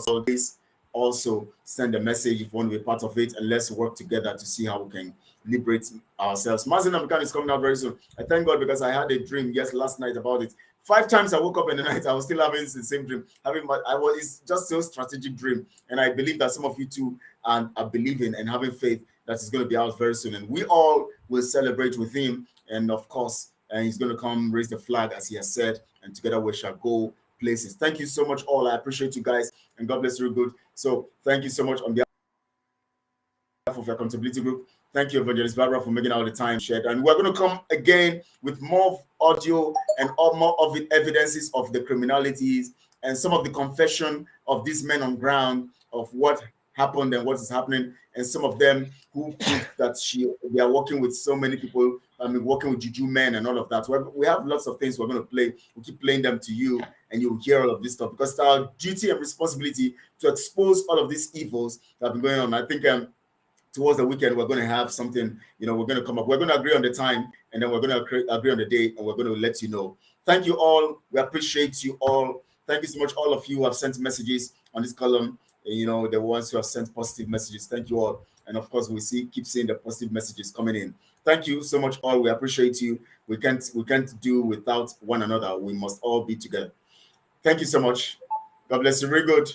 also send a message if you want to be part of it, and let's work together to see how we can liberate ourselves. Mazen Namkan is coming out very soon. I thank God because I had a dream last night about it. 5 times I woke up in the night, I was still having the same dream. It's just so strategic dream, and I believe that some of you too are believing and having faith that it's going to be out very soon, and we all will celebrate with him. And of course, he's going to come raise the flag as he has said, and together we shall go places. Thank you so much all. I appreciate you guys, and God bless you. Good. So thank you so much on behalf of the accountability group. Thank you, Evangelist Barbara, for making all the time shared. And we're going to come again with more audio and more of the evidences of the criminalities and some of the confession of these men on ground of what happened and what is happening, and some of them who prove that they are working with so many people. Working with juju men and all of that. We have lots of things we're going to play. We'll keep playing them to you, and you'll hear all of this stuff, because it's our duty and responsibility to expose all of these evils that have been going on. I think towards the weekend, we're going to have something, we're going to come up. We're going to agree on the time, and then we're going to agree on the date, and we're going to let you know. Thank you all. We appreciate you all. Thank you so much, all of you who have sent messages on this column. The ones who have sent positive messages. Thank you all. And of course, keep seeing the positive messages coming in. Thank you so much, all. We appreciate you. We can't do without one another. We must all be together. Thank you so much. God bless you. Very good.